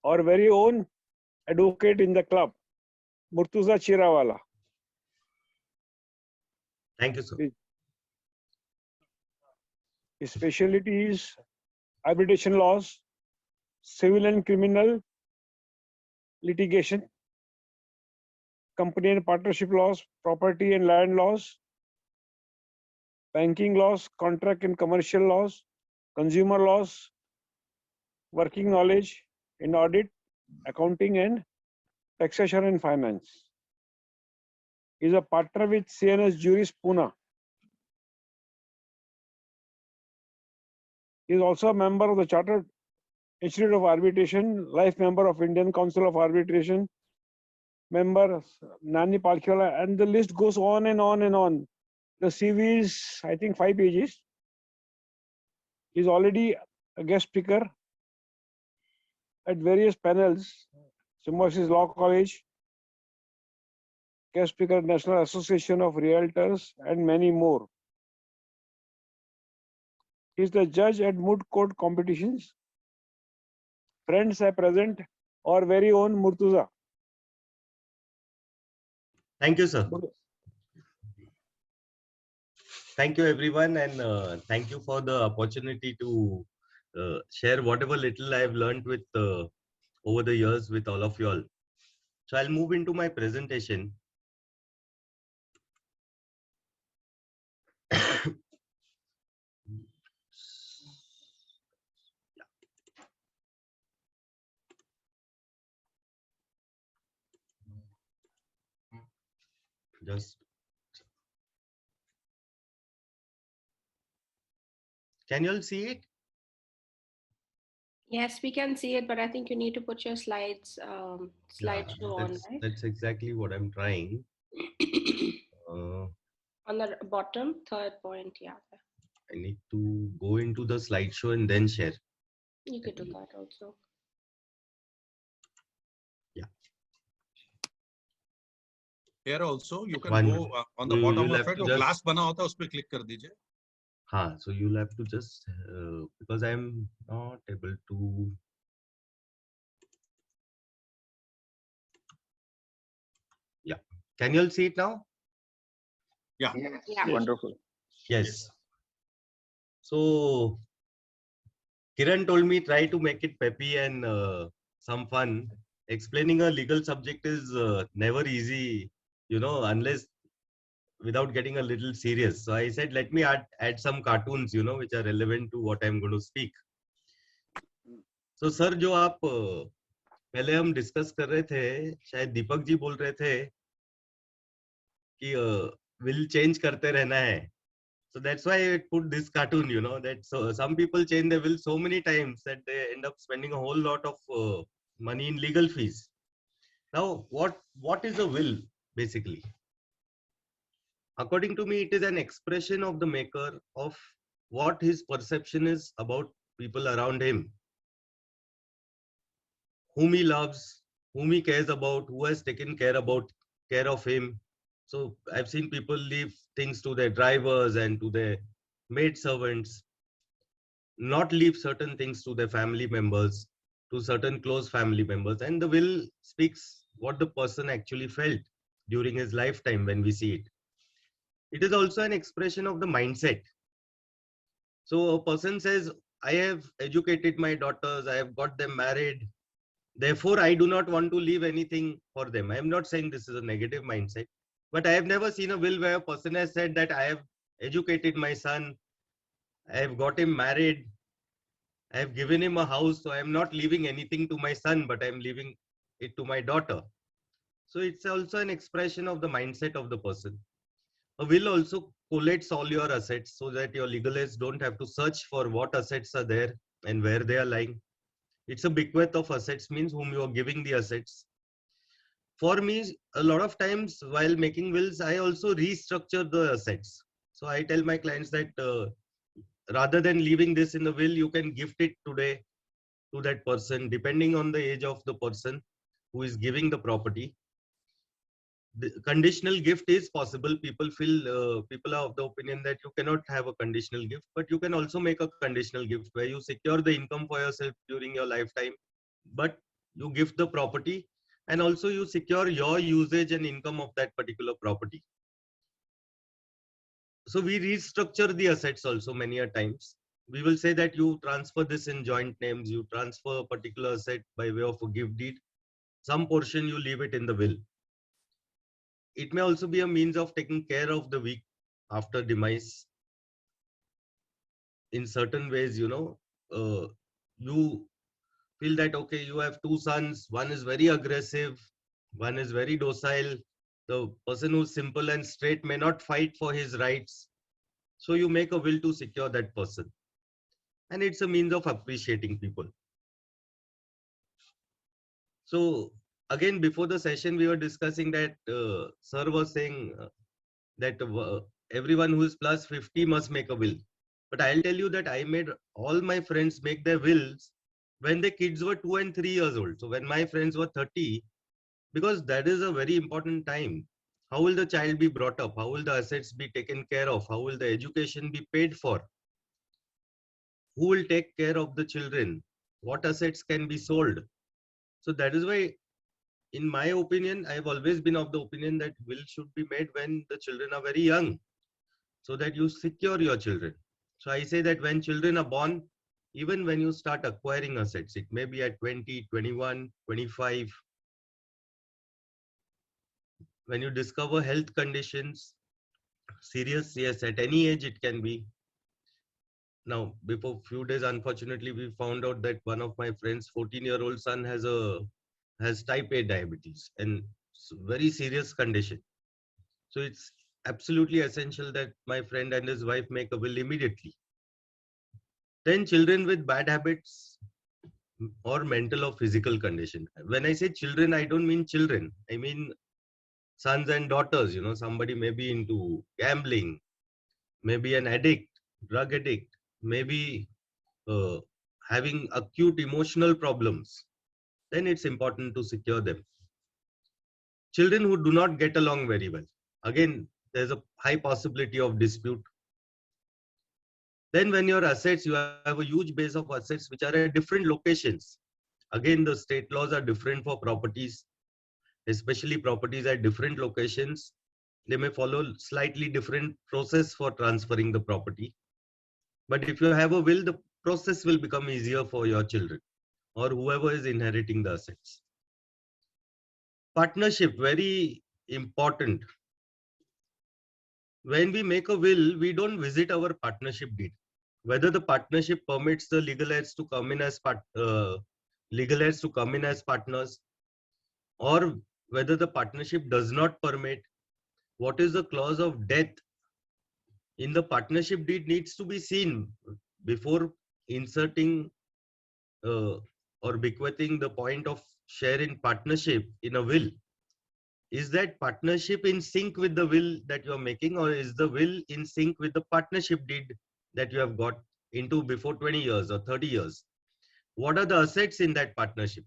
our very own advocate in the club, Murtaza Chherwala. Thank you, sir. His specialty is arbitration laws, civil and criminal litigation, company and partnership laws, property and land laws, banking laws, contract and commercial laws, consumer laws, working knowledge in audit, accounting and taxation and finance. He is a partner with CNS Juris Pune. He is also a member of the Chartered Institute of Arbitration, life member of Indian Council of Arbitration, member Nani Palkhiwala, and the list goes on and on and on. The CV is, I think, 5 pages. He is already a guest speaker at various panels, Symbiosis Law College, guest speaker at National Association of Realtors, and many more. He is the judge at moot court competitions. Friends are present, our very own Murtaza. Thank you, sir. Thank you, everyone, and thank you for the opportunity to share whatever little I have learned with over the years with all of you all. So I'll move into my presentation. Just can you all see it? Yes, we can see it, but I think you need to put your slides slideshow on, right? That's exactly what I'm trying. On the bottom, third point, yeah. I need to go into the slideshow and then share. You could do that also. Yeah. Here also, you can go on the bottom of it. Glass bana hota, us pe click kar dijiye. So you'll have to just because I'm not able to. Yeah, can you all see it now? Yeah. Yeah. Wonderful. Yes. So Kiran told me try to make it peppy and some fun. Explaining a legal subject is never easy, you know, unless without getting a little serious. So I said, let me add some cartoons, you know, which are relevant to what I'm going to speak. So sir, जो आप पहले हम discuss कर रहे थे, शायद दीपक जी बोल रहे थे कि will change करते रहना है. So that's why I put this cartoon, you know, that so some people change their will so many times that they end up spending a whole lot of money in legal fees. Now, what is a will basically? According to me, it is an expression of the maker of what his perception is about people around him, whom he loves, whom he cares about, who has taken care of him. So I've seen people leave things to their drivers and to their maid servants, not leave certain things to their family members, to certain close family members. And the will speaks what the person actually felt during his lifetime when we see it. It is also an expression of the mindset. So a person says, I have educated my daughters, I have got them married, therefore I do not want to leave anything for them. I am not saying this is a negative mindset, but I have never seen a will where a person has said that I have educated my son, I have got him married, I have given him a house, so I am not leaving anything to my son, but I am leaving it to my daughter. So it's also an expression of the mindset of the person. A will also collates all your assets so that your legalists don't have to search for what assets are there and where they are lying. It's a bequest of assets, means whom you are giving the assets. For me, a lot of times while making wills, I also restructure the assets. So I tell my clients that rather than leaving this in the will, you can gift it today to that person, depending on the age of the person who is giving the property. the conditional gift is possible. People are of the opinion that you cannot have a conditional gift, but you can also make a conditional gift where you secure the income for yourself during your lifetime, but you gift the property, and also you secure your usage and income of that particular property. So we restructure the assets also many a times. We will say that you transfer this in joint names, you transfer a particular asset by way of a gift deed. Some portion you leave it in the will. It may also be a means of taking care of the weak after demise. In certain ways, you feel that, okay, you have two sons, one is very aggressive, one is very docile. The person who's simple and straight may not fight for his rights. So you make a will to secure that person. And it's a means of appreciating people. So again, before the session, we were discussing that sir was saying that everyone who is plus 50 must make a will. But I'll tell you that I made all my friends make their wills when their kids were 2 and 3 years old. So when my friends were 30, because that is a very important time. How will the child be brought up? How will the assets be taken care of? How will the education be paid for? Who will take care of the children? What assets can be sold? So that is why, in my opinion, I have always been of the opinion that will should be made when the children are very young, so that you secure your children. So I say that when children are born, even when you start acquiring assets, it may be at 20, 21, 25, when you discover health conditions, serious, yes, at any age it can be. Now, before few days, unfortunately, we found out that one of my friends' 14-year-old son has type A diabetes, and it's a very serious condition. So it's absolutely essential that my friend and his wife make a will immediately. Then children with bad habits or mental or physical condition. When I say children, I don't mean children. I mean sons and daughters. Somebody may be into gambling, maybe an addict, drug addict, maybe having acute emotional problems. Then it's important to secure them. Children who do not get along very well. Again, there's a high possibility of dispute. Then when your assets, you have a huge base of assets which are at different locations. Again, the state laws are different for properties, especially properties at different locations. They may follow slightly different process for transferring the property. But if you have a will, the process will become easier for your children or whoever is inheriting the assets. Partnership, very important. When we make a will, we don't visit our partnership deed. Whether the partnership permits the legal heirs to come in as partners, or whether the partnership does not permit, what is the clause of death in the partnership deed needs to be seen before inserting or bequeathing the point of share in partnership in a will. Is that partnership in sync with the will that you are making, or is the will in sync with the partnership deed that you have got into before 20 years or 30 years? What are the assets in that partnership?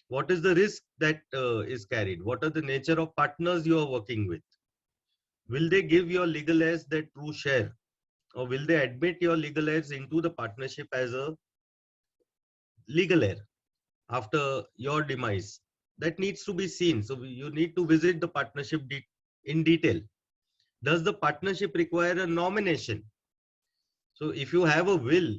What is the risk that is carried? What are the nature of partners you are working with? Will they give your legal heirs their true share? Or will they admit your legal heirs into the partnership as a legal heir after your demise? That needs to be seen. So you need to visit the partnership in detail. Does the partnership require a nomination? So if you have a will,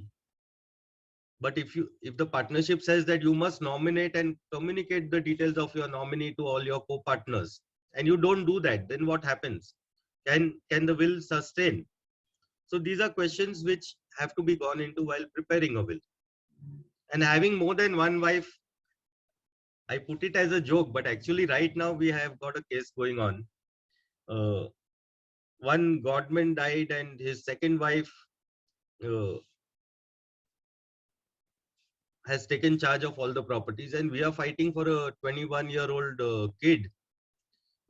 but if the partnership says that you must nominate and communicate the details of your nominee to all your co-partners, and you don't do that, then what happens? Can the will sustain? So these are questions which have to be gone into while preparing a will. And having more than one wife, I put it as a joke, but actually right now we have got a case going on. One godman died and his second wife has taken charge of all the properties, and we are fighting for a 21-year-old kid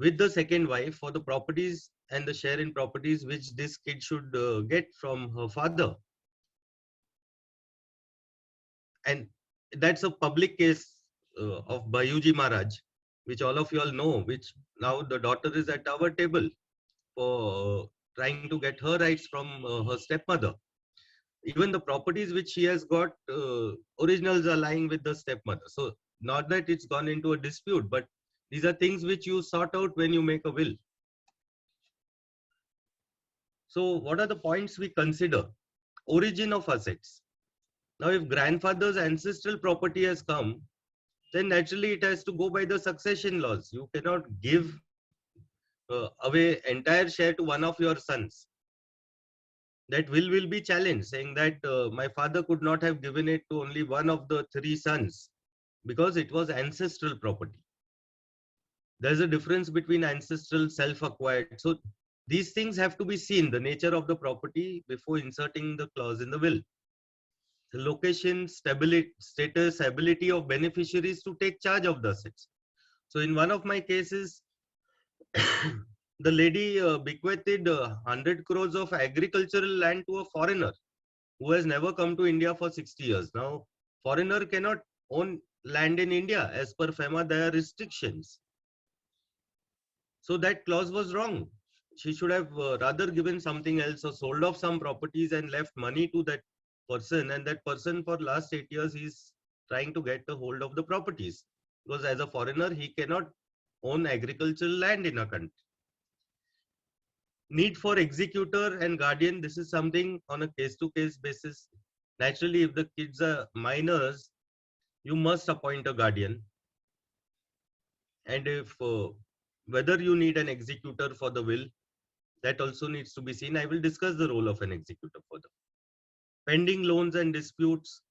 with the second wife for the properties and the share in properties which this kid should get from her father. And that's a public case of Bayuji Maharaj. which all of you all know, which now the daughter is at our table for trying to get her rights from her stepmother. Even the properties which she has got, originals are lying with the stepmother. So not that it's gone into a dispute, but these are things which you sort out when you make a will. So what are the points we consider? Origin of assets. Now, if grandfather's ancestral property has come, then naturally it has to go by the succession laws. You cannot give away entire share to one of your sons. That will be challenged, saying that my father could not have given it to only one of the 3 sons because it was ancestral property. There's a difference between ancestral, self-acquired. So these things have to be seen, the nature of the property, before inserting the clause in the will. The location, stability, status, ability of beneficiaries to take charge of the assets. So in one of my cases, the lady bequeathed 100 crores of agricultural land to a foreigner who has never come to India for 60 years. Now, foreigner cannot own land in India. As per FEMA, there are restrictions. So that clause was wrong. She should have rather given something else or sold off some properties and left money to that person. And that person for last 8 years is trying to get the hold of the properties. Because as a foreigner, he cannot own agricultural land in a country. Need for executor and guardian. This is something on a case-to-case basis. Naturally, if the kids are minors, you must appoint a guardian. And if whether you need an executor for the will, that also needs to be seen. I will discuss the role of an executor further. Pending loans and disputes.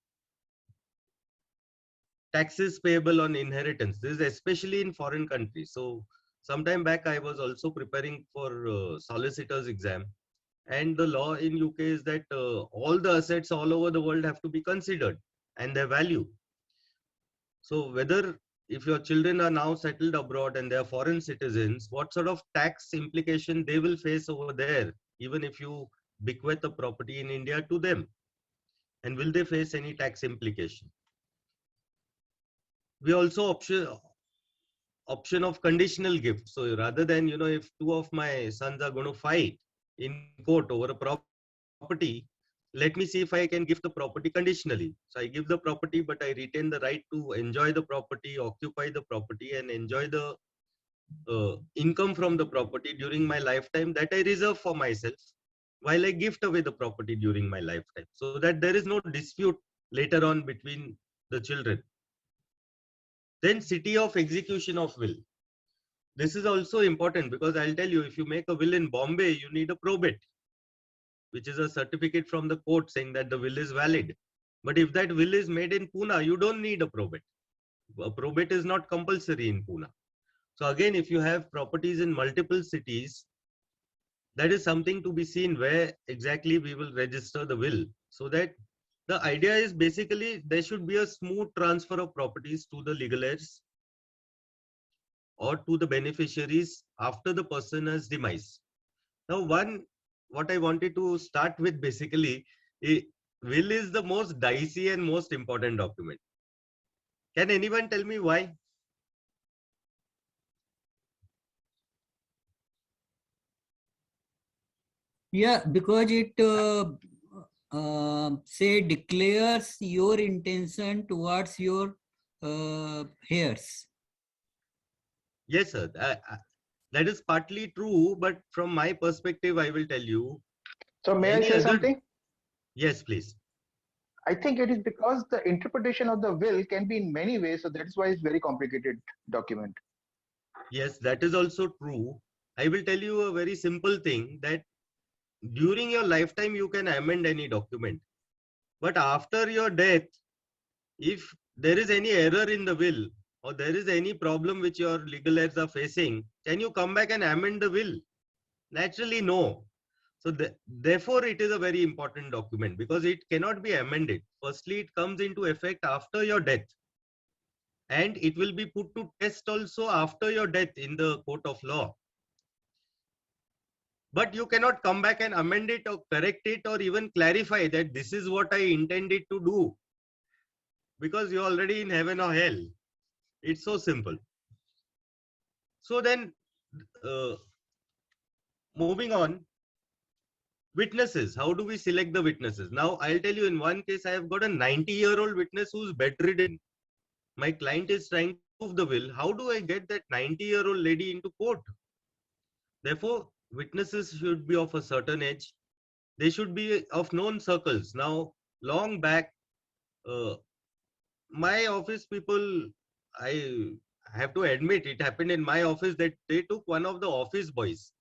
Taxes payable on inheritance. This is especially in foreign countries. So sometime back, I was also preparing for solicitor's exam. And the law in UK is that all the assets all over the world have to be considered and their value. So whether if your children are now settled abroad and they are foreign citizens, what sort of tax implication they will face over there, even if you bequeath the property in India to them? And will they face any tax implication? We also option of conditional gift. So rather than, if 2 of my sons are going to fight in court over a property, let me see if I can give the property conditionally. So I give the property, but I retain the right to enjoy the property, occupy the property, and enjoy the income from the property during my lifetime that I reserve for myself, while I gift away the property during my lifetime, so that there is no dispute later on between the children. Then city of execution of will. This is also important because I'll tell you, if you make a will in Bombay, you need a probate, which is a certificate from the court saying that the will is valid. But if that will is made in Pune, you don't need a probate. A probate is not compulsory in Pune. So again, if you have properties in multiple cities, that is something to be seen where exactly we will register the will. So that the idea is basically there should be a smooth transfer of properties to the legal heirs or to the beneficiaries after the person has demise. Now, what I wanted to start with basically, will is the most dicey and most important document. Can anyone tell me why? Yeah, because it say declares your intention towards your heirs. Yes, sir. That is partly true, but from my perspective, I will tell you. So may I say something? Yes, please. I think it is because the interpretation of the will can be in many ways, so that's why it's very complicated document. Yes, that is also true. I will tell you a very simple thing, that during your lifetime, you can amend any document. But after your death, if there is any error in the will or there is any problem which your legal heirs are facing, can you come back and amend the will? Naturally, no. So therefore, it is a very important document because it cannot be amended. Firstly, it comes into effect after your death. And it will be put to test also after your death in the court of law. But you cannot come back and amend it or correct it or even clarify that this is what I intended to do, because you're already in heaven or hell. It's so simple. So then, moving on, witnesses. How do we select the witnesses? Now, I'll tell you, in one case, I have got a 90-year-old witness who's bedridden. My client is trying to prove the will. How do I get that 90-year-old lady into court? Therefore, witnesses should be of a certain age. They should be of known circles. Now, long back, my office people, I have to admit, it happened in my office that they took one of the office boys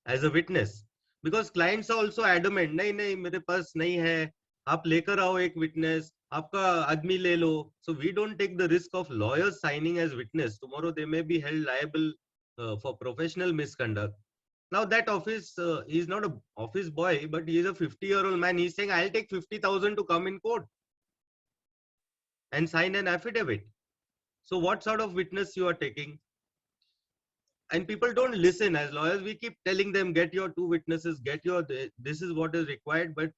as a witness, because clients are also adamant, नहीं नहीं मेरे पास नहीं है, आप लेकर आओ एक witness, आपका आदमी ले लो. So we don't take the risk of lawyers signing as witness. Tomorrow they may be held liable for professional misconduct. Now that office, he's not an office boy, but he is a 50-year-old man. He's saying, I'll take 50,000 to come in court and sign an affidavit. So what sort of witness you are taking? And people don't listen. As lawyers, we keep telling them, get your 2 witnesses, get your, this is what is required, but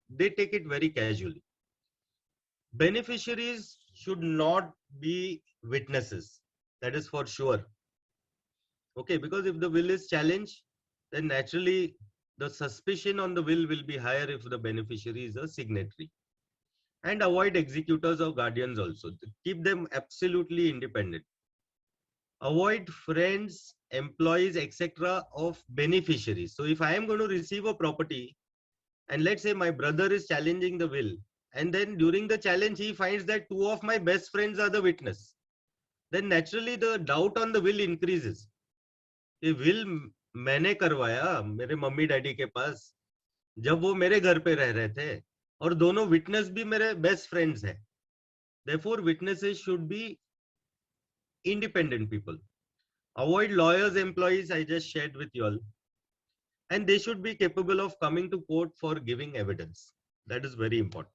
they take it very casually. Beneficiaries should not be witnesses. That is for sure. Okay, because if the will is challenged, then naturally the suspicion on the will be higher if the beneficiary is a signatory. And avoid executors or guardians also. Keep them absolutely independent. Avoid friends, employees, etc. of beneficiaries. So if I am going to receive a property, and let's say my brother is challenging the will, and then during the challenge he finds that 2 of my best friends are the witness, then naturally the doubt on the will increases. ये will मैंने करवाया मेरे mummy daddy के पास जब वो मेरे घर पे रह रहे थे, और दोनों विटनेस भी मेरे बेस्ट फ्रेंड्स हैं. Therefore, witnesses should be independent people. Avoid lawyers, employees, I just shared with you all. And they should be capable of coming to court for giving evidence. That is very important.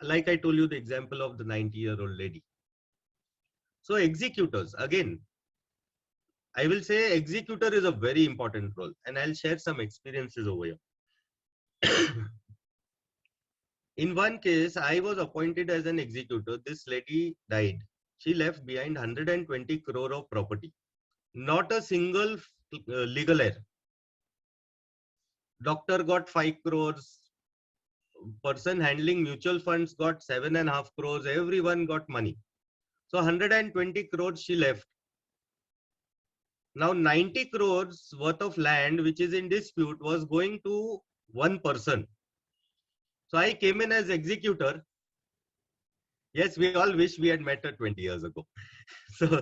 Like I told you the example of the 90-year-old lady. So executors, again, I will say executor is a very important role, and I'll share some experiences over here. In one case, I was appointed as an executor. This lady died. She left behind 120 crore of property. Not a single legal error. Doctor got 5 crores. Person handling mutual funds got 7.5 crores. Everyone got money. So 120 crores she left. Now 90 crores worth of land which is in dispute was going to one person. So I came in as executor. Yes, we all wish we had met her 20 years ago. So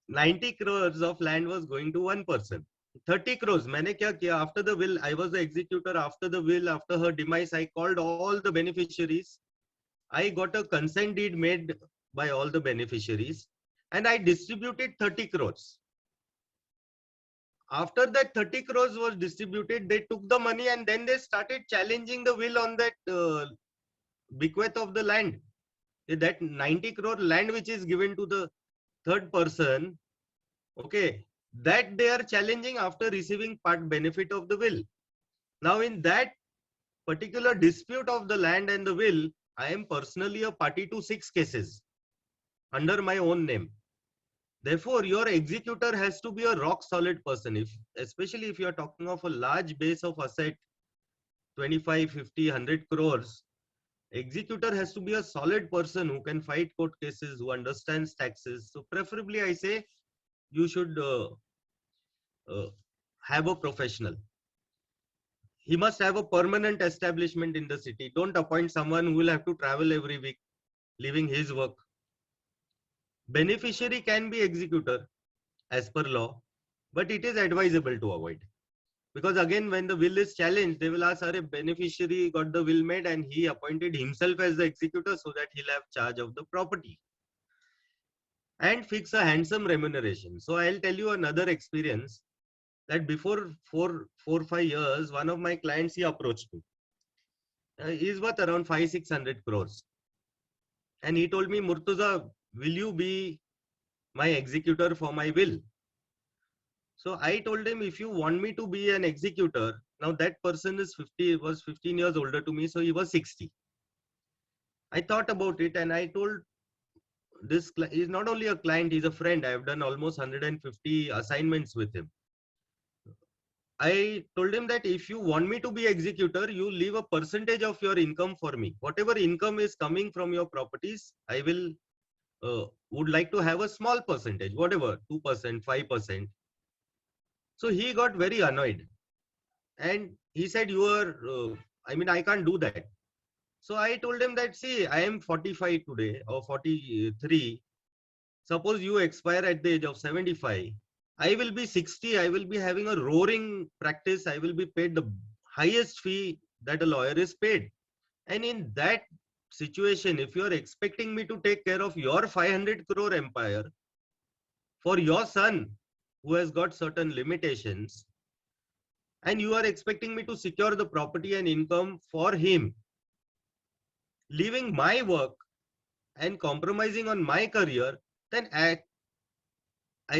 90 crores of land was going to one person. 30 crores, मैंने क्या किया? After the will, I was the executor. After the will, after her demise, I called all the beneficiaries. I got a consent deed made by all the beneficiaries, and I distributed 30 crores. After that 30 crores was distributed, they took the money and then they started challenging the will on that bequest of the land. That 90 crore land which is given to the third person, okay, that they are challenging after receiving part benefit of the will. Now in that particular dispute of the land and the will, I am personally a party to 6 cases under my own name. Therefore, your executor has to be a rock solid person, especially if you are talking of a large base of asset, 25, 50, 100 crores. Executor has to be a solid person who can fight court cases, who understands taxes. So preferably I say you should have a professional. He must have a permanent establishment in the city. Don't appoint someone who will have to travel every week, leaving his work. Beneficiary can be executor as per law, but it is advisable to avoid. Because again, when the will is challenged, they will ask, a beneficiary got the will made and he appointed himself as the executor so that he'll have charge of the property. And fix a handsome remuneration. So I'll tell you another experience that before 4 or 5 years, one of my clients, he approached me. He's worth around 500-600 crores. And he told me, Murtaza, will you be my executor for my will? So I told him, if you want me to be an executor, now that person is 50, was 15 years older to me, so he was 60. I thought about it and I told this is not only a client, he's a friend. I've done almost 150 assignments with him. I told him that if you want me to be executor, you leave a percentage of your income for me. Whatever income is coming from your properties, I will would like to have a small percentage, whatever, 2%, 5%. So he got very annoyed and he said, you are, I can't do that. So I told him that, see, I am 45 today or 43. Suppose you expire at the age of 75. I will be 60. I will be having a roaring practice. I will be paid the highest fee that a lawyer is paid. And in that situation, if you are expecting me to take care of your 500 crore empire for your son who has got certain limitations, and you are expecting me to secure the property and income for him, leaving my work and compromising on my career, then I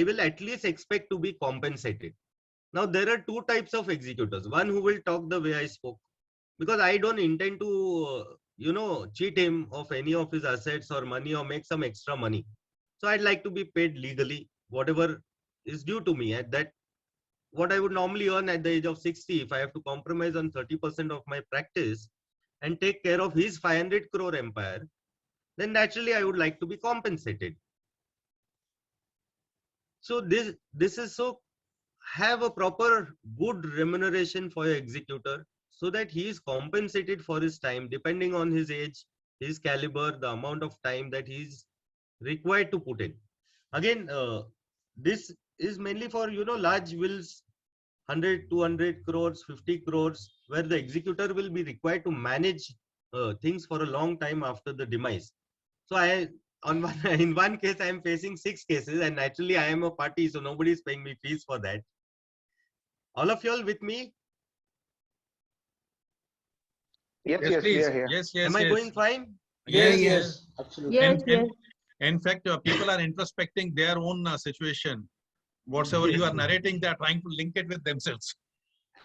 will at least expect to be compensated. Now, there are two types of executors. One who will talk the way I spoke, because I don't intend to, cheat him of any of his assets or money or make some extra money. So I'd like to be paid legally, whatever is due to me at that, what I would normally earn at the age of 60. If I have to compromise on 30% of my practice and take care of his 500 crore empire, then naturally I would like to be compensated. So this is so have a proper good remuneration for your executor so that he is compensated for his time depending on his age, his caliber, the amount of time that he is required to put in. Again, this is mainly for large wills, 100, 200 crores, 50 crores, where the executor will be required to manage things for a long time after the demise. So in one case, I am facing 6 cases, and naturally I am a party, so nobody is paying me fees for that. All of y'all with me? Yes, Yes, please. we are here. Yes. Am I going fine? Yes. Absolutely. In fact, people are introspecting their own situation. Whatsoever you are narrating, they are trying to link it with themselves.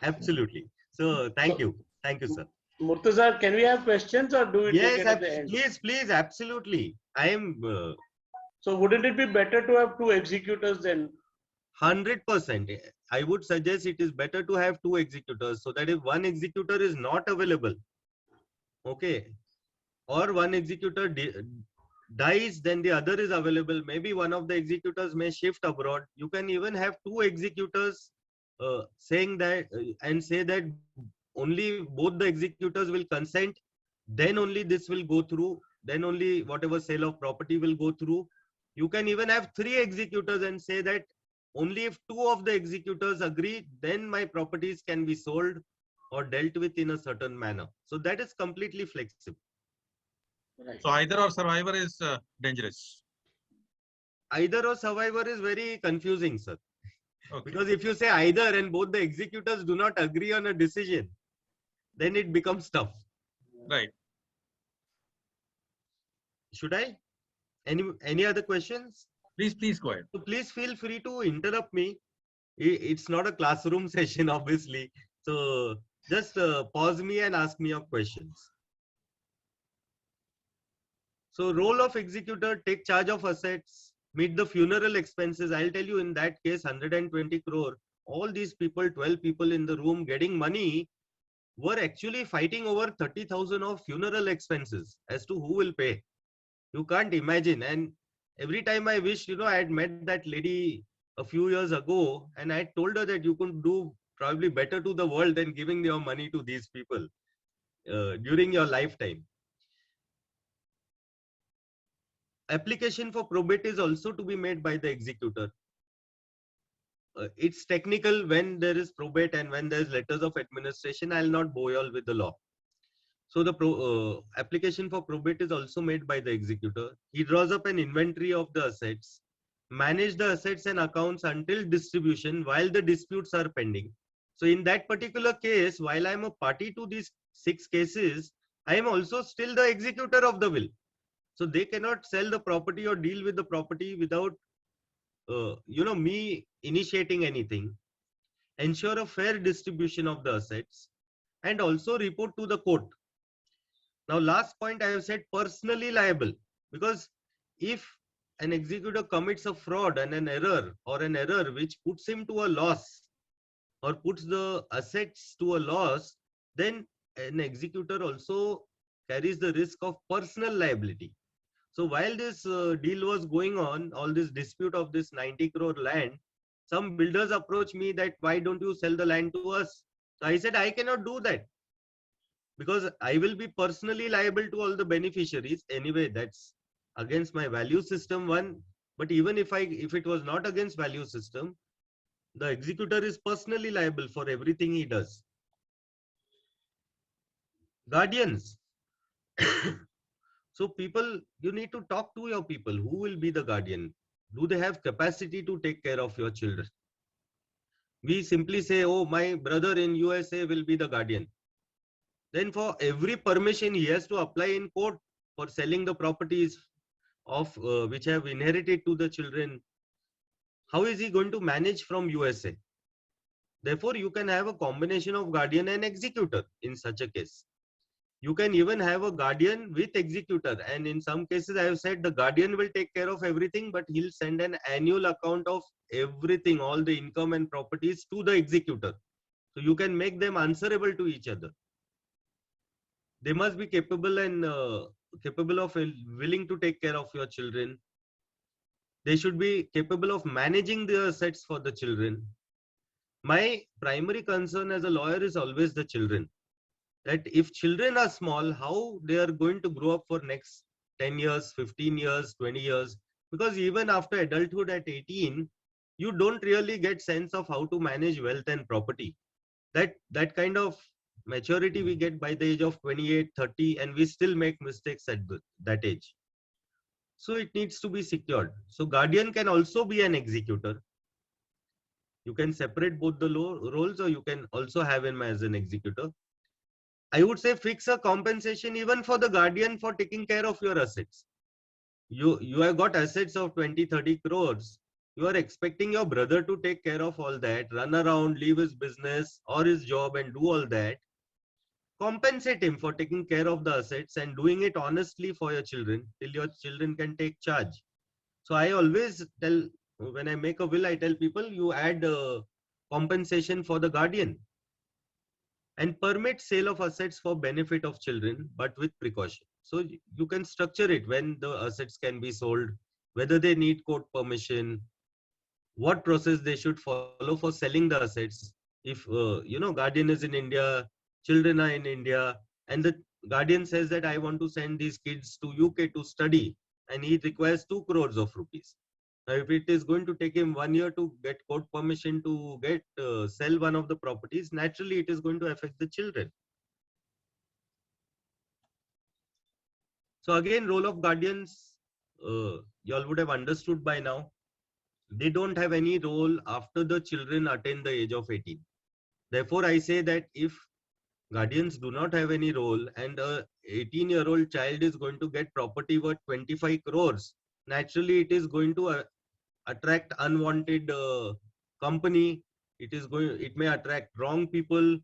Absolutely. So thank you, sir. Murtaza, can we have questions or do we take it at the end? Please, absolutely. I am. So wouldn't it be better to have 2 executors then? 100%. I would suggest it is better to have 2 executors, so that if one executor is not available, okay, or one executor dies, then the other is available. Maybe one of the executors may shift abroad. You can even have 2 executors saying that and say that only both the executors will consent, then only this will go through, then only whatever sale of property will go through. You can even have 3 executors and say that only if 2 of the executors agree, then my properties can be sold or dealt with in a certain manner. So that is completely flexible. Right. So either or survivor is dangerous. Either or survivor is very confusing, sir. Okay. Because if you say either and both the executors do not agree on a decision, then it becomes tough. Right. Should I? Any other questions? Please go ahead. So please feel free to interrupt me. It's not a classroom session, obviously. So just pause me and ask me your questions. So role of executor, take charge of assets, meet the funeral expenses. I'll tell you, in that case, 120 crore, all these people, 12 people in the room getting money, were actually fighting over 30,000 of funeral expenses as to who will pay. You can't imagine. And every time I wish, I had met that lady a few years ago and I told her that you could do probably better to the world than giving your money to these people during your lifetime. Application for probate is also to be made by the executor. It's technical when there is probate and when there is letters of administration. I'll not bore you all with the law. So the application for probate is also made by the executor. He draws up an inventory of the assets, manage the assets and accounts until distribution while the disputes are pending. So in that particular case, while I am a party to these 6 cases, I am also still the executor of the will. So they cannot sell the property or deal with the property without, me initiating anything. Ensure a fair distribution of the assets and also report to the court. Now, last point I have said personally liable, because if an executor commits a fraud and an error which puts him to a loss or puts the assets to a loss, then an executor also carries the risk of personal liability. So while this deal was going on, all this dispute of this 90 crore land, some builders approached me that why don't you sell the land to us? So I said I cannot do that because I will be personally liable to all the beneficiaries. Anyway, that's against my value system one. But even if it was not against value system, the executor is personally liable for everything he does. Guardians. So people, you need to talk to your people. Who will be the guardian? Do they have capacity to take care of your children? We simply say, oh, my brother in USA will be the guardian. Then for every permission he has to apply in court for selling the properties of which have inherited to the children. How is he going to manage from USA? Therefore, you can have a combination of guardian and executor in such a case. You can even have a guardian with executor, and in some cases I have said the guardian will take care of everything, but he'll send an annual account of everything, all the income and properties to the executor. So you can make them answerable to each other. They must be capable and capable of willing to take care of your children. They should be capable of managing the assets for the children. My primary concern as a lawyer is always the children. That if children are small, how they are going to grow up for next 10 years, 15 years, 20 years. Because even after adulthood at 18, you don't really get sense of how to manage wealth and property. That kind of maturity we get by the age of 28, 30, and we still make mistakes at that age. So it needs to be secured. So guardian can also be an executor. You can separate both the roles, or you can also have him as an executor. I would say fix a compensation even for the guardian for taking care of your assets. You have got assets of 20, 30 crores. You are expecting your brother to take care of all that, run around, leave his business or his job and do all that. Compensate him for taking care of the assets and doing it honestly for your children till your children can take charge. So I always tell, when I make a will, I tell people you add compensation for the guardian. And permit sale of assets for benefit of children, but with precaution. So you can structure it when the assets can be sold, whether they need court permission, what process they should follow for selling the assets. If guardian is in India, children are in India, and the guardian says that I want to send these kids to UK to study, and he requires 2 crores of rupees. Now, if it is going to take him 1 year to get court permission to get sell one of the properties, naturally it is going to affect the children. So again, role of guardians, you all would have understood by now. They don't have any role after the children attain the age of 18. Therefore, I say that if guardians do not have any role and a 18-year-old child is going to get property worth 25 crores, naturally it is going to attract unwanted company. It may attract wrong people.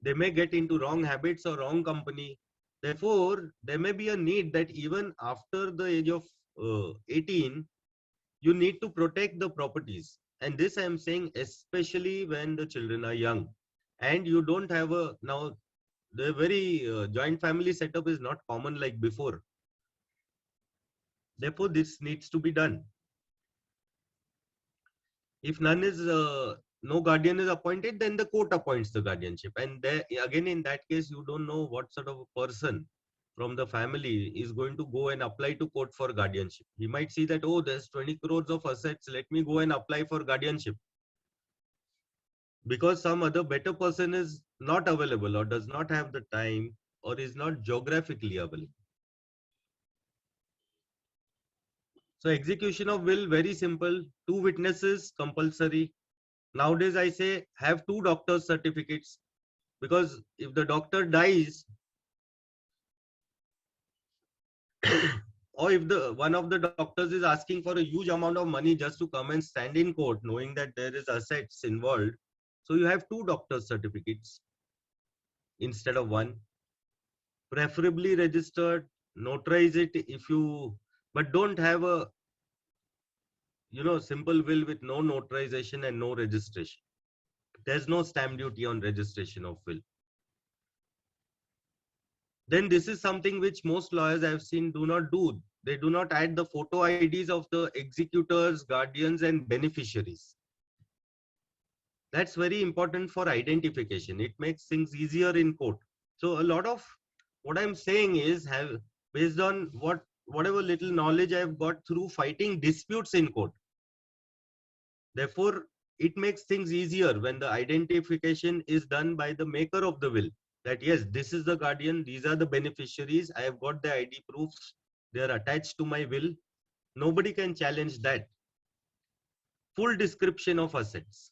They may get into wrong habits or wrong company. Therefore, there may be a need that even after the age of 18, you need to protect the properties. And this I am saying especially when the children are young and you don't have now the very joint family setup is not common like before. Therefore, this needs to be done. If no guardian is appointed, then the court appoints the guardianship. And there, again, in that case, you don't know what sort of a person from the family is going to go and apply to court for guardianship. He might see that, oh, there's 20 crores of assets. Let me go and apply for guardianship. Because some other better person is not available or does not have the time or is not geographically available. So execution of will, very simple. 2 witnesses, compulsory. Nowadays, I say have 2 doctor's certificates, because if the doctor dies, or if one of the doctors is asking for a huge amount of money just to come and stand in court, knowing that there is assets involved, so you have 2 doctor's certificates instead of 1. Preferably registered. Notarize it if you but don't have a, simple will with no notarization and no registration. There's no stamp duty on registration of will. Then this is something which most lawyers I've seen do not do. They do not add the photo IDs of the executors, guardians, and beneficiaries. That's very important for identification. It makes things easier in court. So a lot of what I'm saying is based on whatever little knowledge I've got through fighting disputes in court. Therefore, it makes things easier when the identification is done by the maker of the will. That yes, this is the guardian, these are the beneficiaries, I have got the ID proofs, they are attached to my will. Nobody can challenge that. Full description of assets.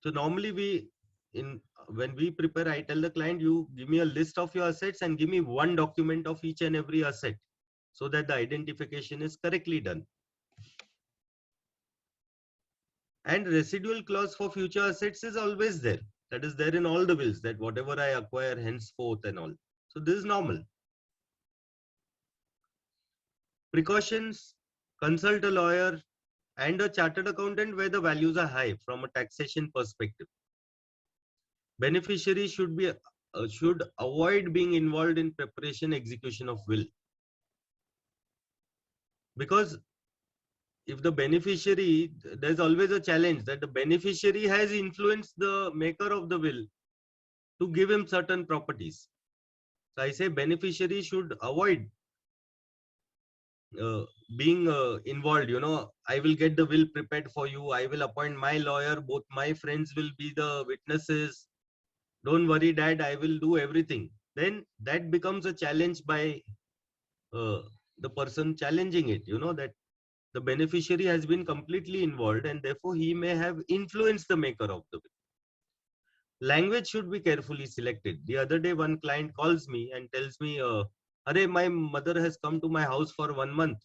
So normally when we prepare, I tell the client, you give me a list of your assets and give me one document of each and every asset so that the identification is correctly done. And residual clause for future assets is always there. That is there in all the wills, that whatever I acquire henceforth and all. So this is normal. Precautions, consult a lawyer and a chartered accountant where the values are high from a taxation perspective. Beneficiaries should avoid being involved in preparation, execution of will. Because if the beneficiary, there's always a challenge that the beneficiary has influenced the maker of the will to give him certain properties. So I say beneficiary should avoid being involved. I will get the will prepared for you. I will appoint my lawyer. Both my friends will be the witnesses. Don't worry, Dad, I will do everything. Then that becomes a challenge by the person challenging it, that the beneficiary has been completely involved and therefore he may have influenced the maker of the will. Language should be carefully selected. The other day, one client calls me and tells me, Arey, my mother has come to my house for 1 month.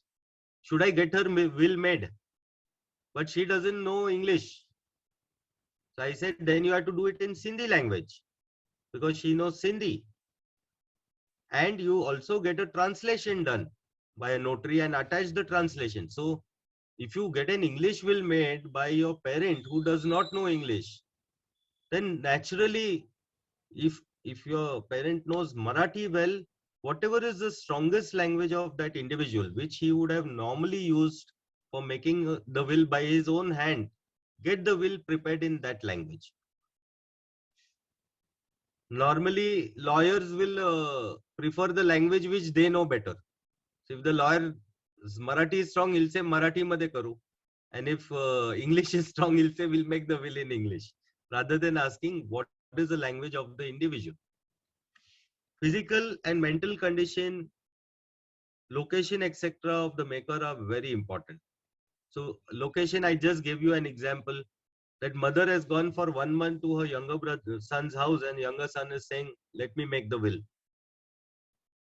Should I get her will made? But she doesn't know English. So I said, then you have to do it in Sindhi language because she knows Sindhi. And you also get a translation done by a notary and attach the translation. So if you get an English will made by your parent who does not know English, then naturally, if your parent knows Marathi well, whatever is the strongest language of that individual, which he would have normally used for making the will by his own hand, get the will prepared in that language. Normally, lawyers will prefer the language which they know better. So if the lawyer Marathi is strong, he'll say Marathi madhe karu. And if English is strong, he'll say we'll make the will in English, rather than asking what is the language of the individual. Physical and mental condition, location, etc. of the maker are very important. So location, I just gave you an example that mother has gone for 1 month to her younger son's house and younger son is saying, let me make the will.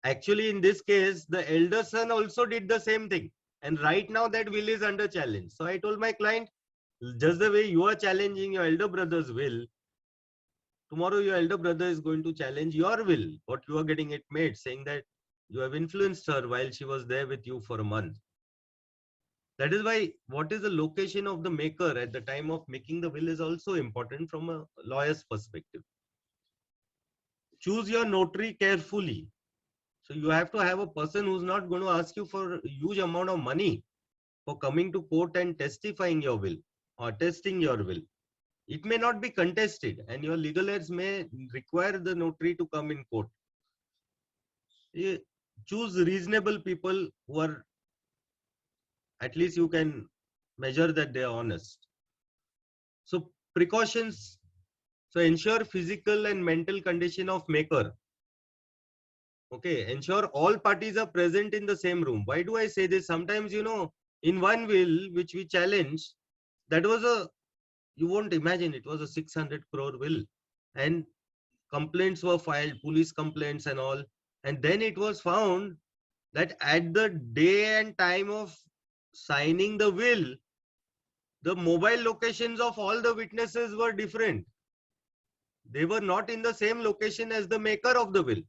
Actually, in this case, the elder son also did the same thing. And right now that will is under challenge. So I told my client, just the way you are challenging your elder brother's will, tomorrow your elder brother is going to challenge your will, what you are getting it made, saying that you have influenced her while she was there with you for a month. That is why what is the location of the maker at the time of making the will is also important from a lawyer's perspective. Choose your notary carefully. So you have to have a person who's not going to ask you for a huge amount of money for coming to court and testifying your will or testing your will. It may not be contested and your legal aids may require the notary to come in court. Choose reasonable people who are, at least you can measure that they are honest. So precautions. So ensure physical and mental condition of maker. Okay, ensure all parties are present in the same room. Why do I say this? Sometimes, in one will which we challenged, that was you won't imagine, it was a 600 crore will. And complaints were filed, police complaints and all. And then it was found that at the day and time of signing the will, the mobile locations of all the witnesses were different. They were not in the same location as the maker of the will.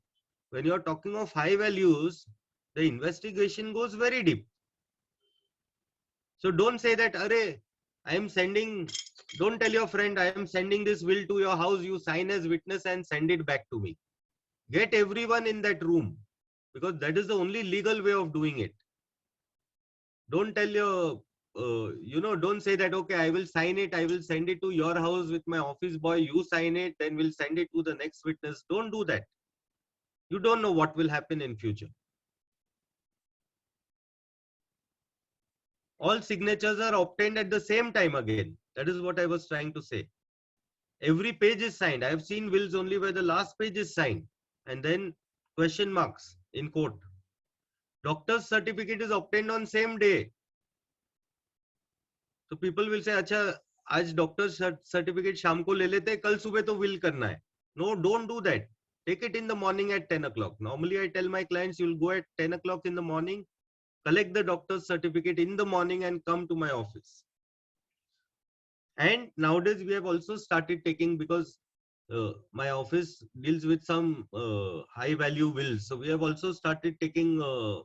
when you're talking of high values, the investigation goes very deep. So don't say that, Arey, I am sending, don't tell your friend, I am sending this will to your house, you sign as witness and send it back to me. Get everyone in that room, because that is the only legal way of doing it. Don't tell your, don't say that, okay, I will sign it, I will send it to your house with my office boy, you sign it, then we'll send it to the next witness. Don't do that. You don't know what will happen in future. All signatures are obtained at the same time again. That is what I was trying to say. Every page is signed. I have seen wills only where the last page is signed and then question marks in court. Doctor's certificate is obtained on same day. So people will say, "Acha, आज doctor's certificate शाम को ले लेते हैं, कल सुबह तो will करना है." No, don't do that. Take it in the morning at 10 o'clock. Normally, I tell my clients, you'll go at 10 o'clock in the morning, collect the doctor's certificate in the morning and come to my office. And nowadays we have also started taking, because my office deals with some high value wills. So we have also started taking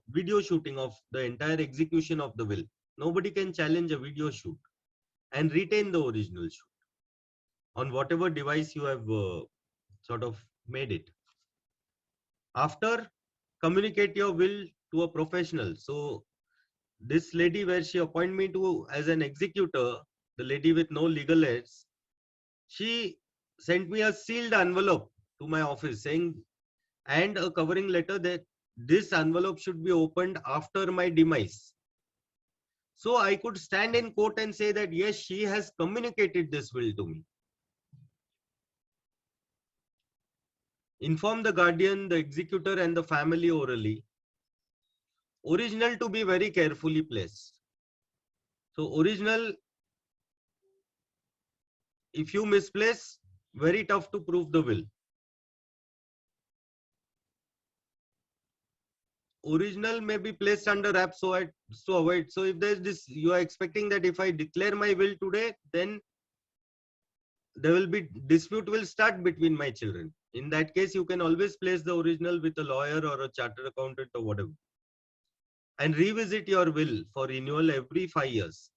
video shooting of the entire execution of the will. Nobody can challenge a video shoot, and retain the original shoot on whatever device you have sort of made it. After, communicate your will to a professional. So this lady, where she appointed me to as an executor, the lady with no legal aids, she sent me a sealed envelope to my office saying, and a covering letter that this envelope should be opened after my demise. So I could stand in court and say that, yes, she has communicated this will to me. Inform the guardian, the executor and the family orally. Original to be very carefully placed. So original, if you misplace, very tough to prove the will. Original may be placed under wraps so as to avoid. So if there's this, you are expecting that if I declare my will today, then there will be dispute will start between my children. In that case, you can always place the original with a lawyer or a chartered accountant or whatever. And revisit your will for renewal every 5 years,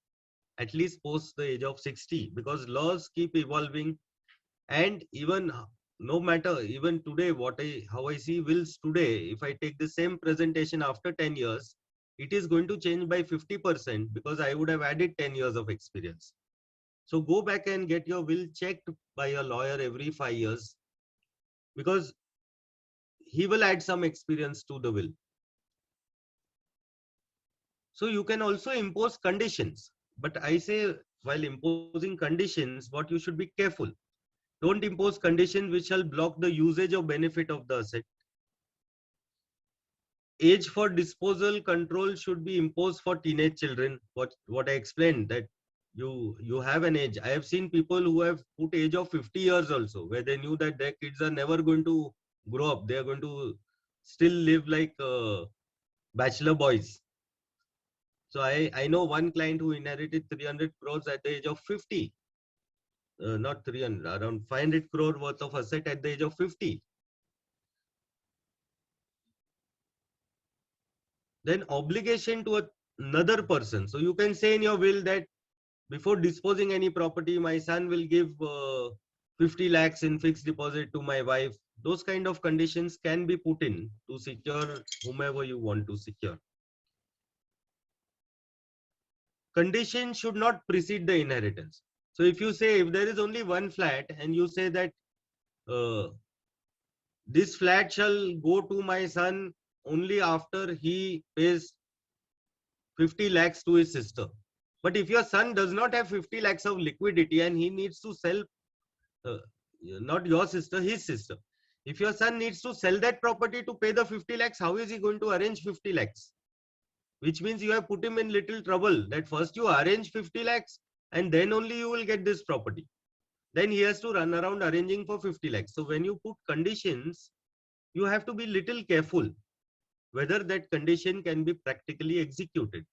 at least post the age of 60, because laws keep evolving. And even no matter, even today, how I see wills today, if I take the same presentation after 10 years, it is going to change by 50% because I would have added 10 years of experience. So go back and get your will checked by a lawyer every 5 years, because he will add some experience to the will. So you can also impose conditions, but I say while imposing conditions, what you should be careful. Don't impose conditions which shall block the usage or benefit of the asset. Age for disposal control should be imposed for teenage children. What I explained, that you have an age. I have seen people who have put age of 50 years also, where they knew that their kids are never going to grow up. They are going to still live like bachelor boys. So I know one client who inherited 300 crores at the age of 50. Not 300, around 500 crore worth of asset at the age of 50. Then obligation to another person. So you can say in your will that before disposing any property, my son will give 50 lakhs in fixed deposit to my wife. Those kind of conditions can be put in to secure whomever you want to secure. Condition should not precede the inheritance. So if you say, if there is only one flat and you say that this flat shall go to my son only after he pays 50 lakhs to his sister. But if your son does not have 50 lakhs of liquidity and he needs to sell, not your sister, his sister. If your son needs to sell that property to pay the 50 lakhs, how is he going to arrange 50 lakhs? Which means you have put him in little trouble, that first you arrange 50 lakhs and then only you will get this property. Then he has to run around arranging for 50 lakhs. So when you put conditions, you have to be little careful whether that condition can be practically executed.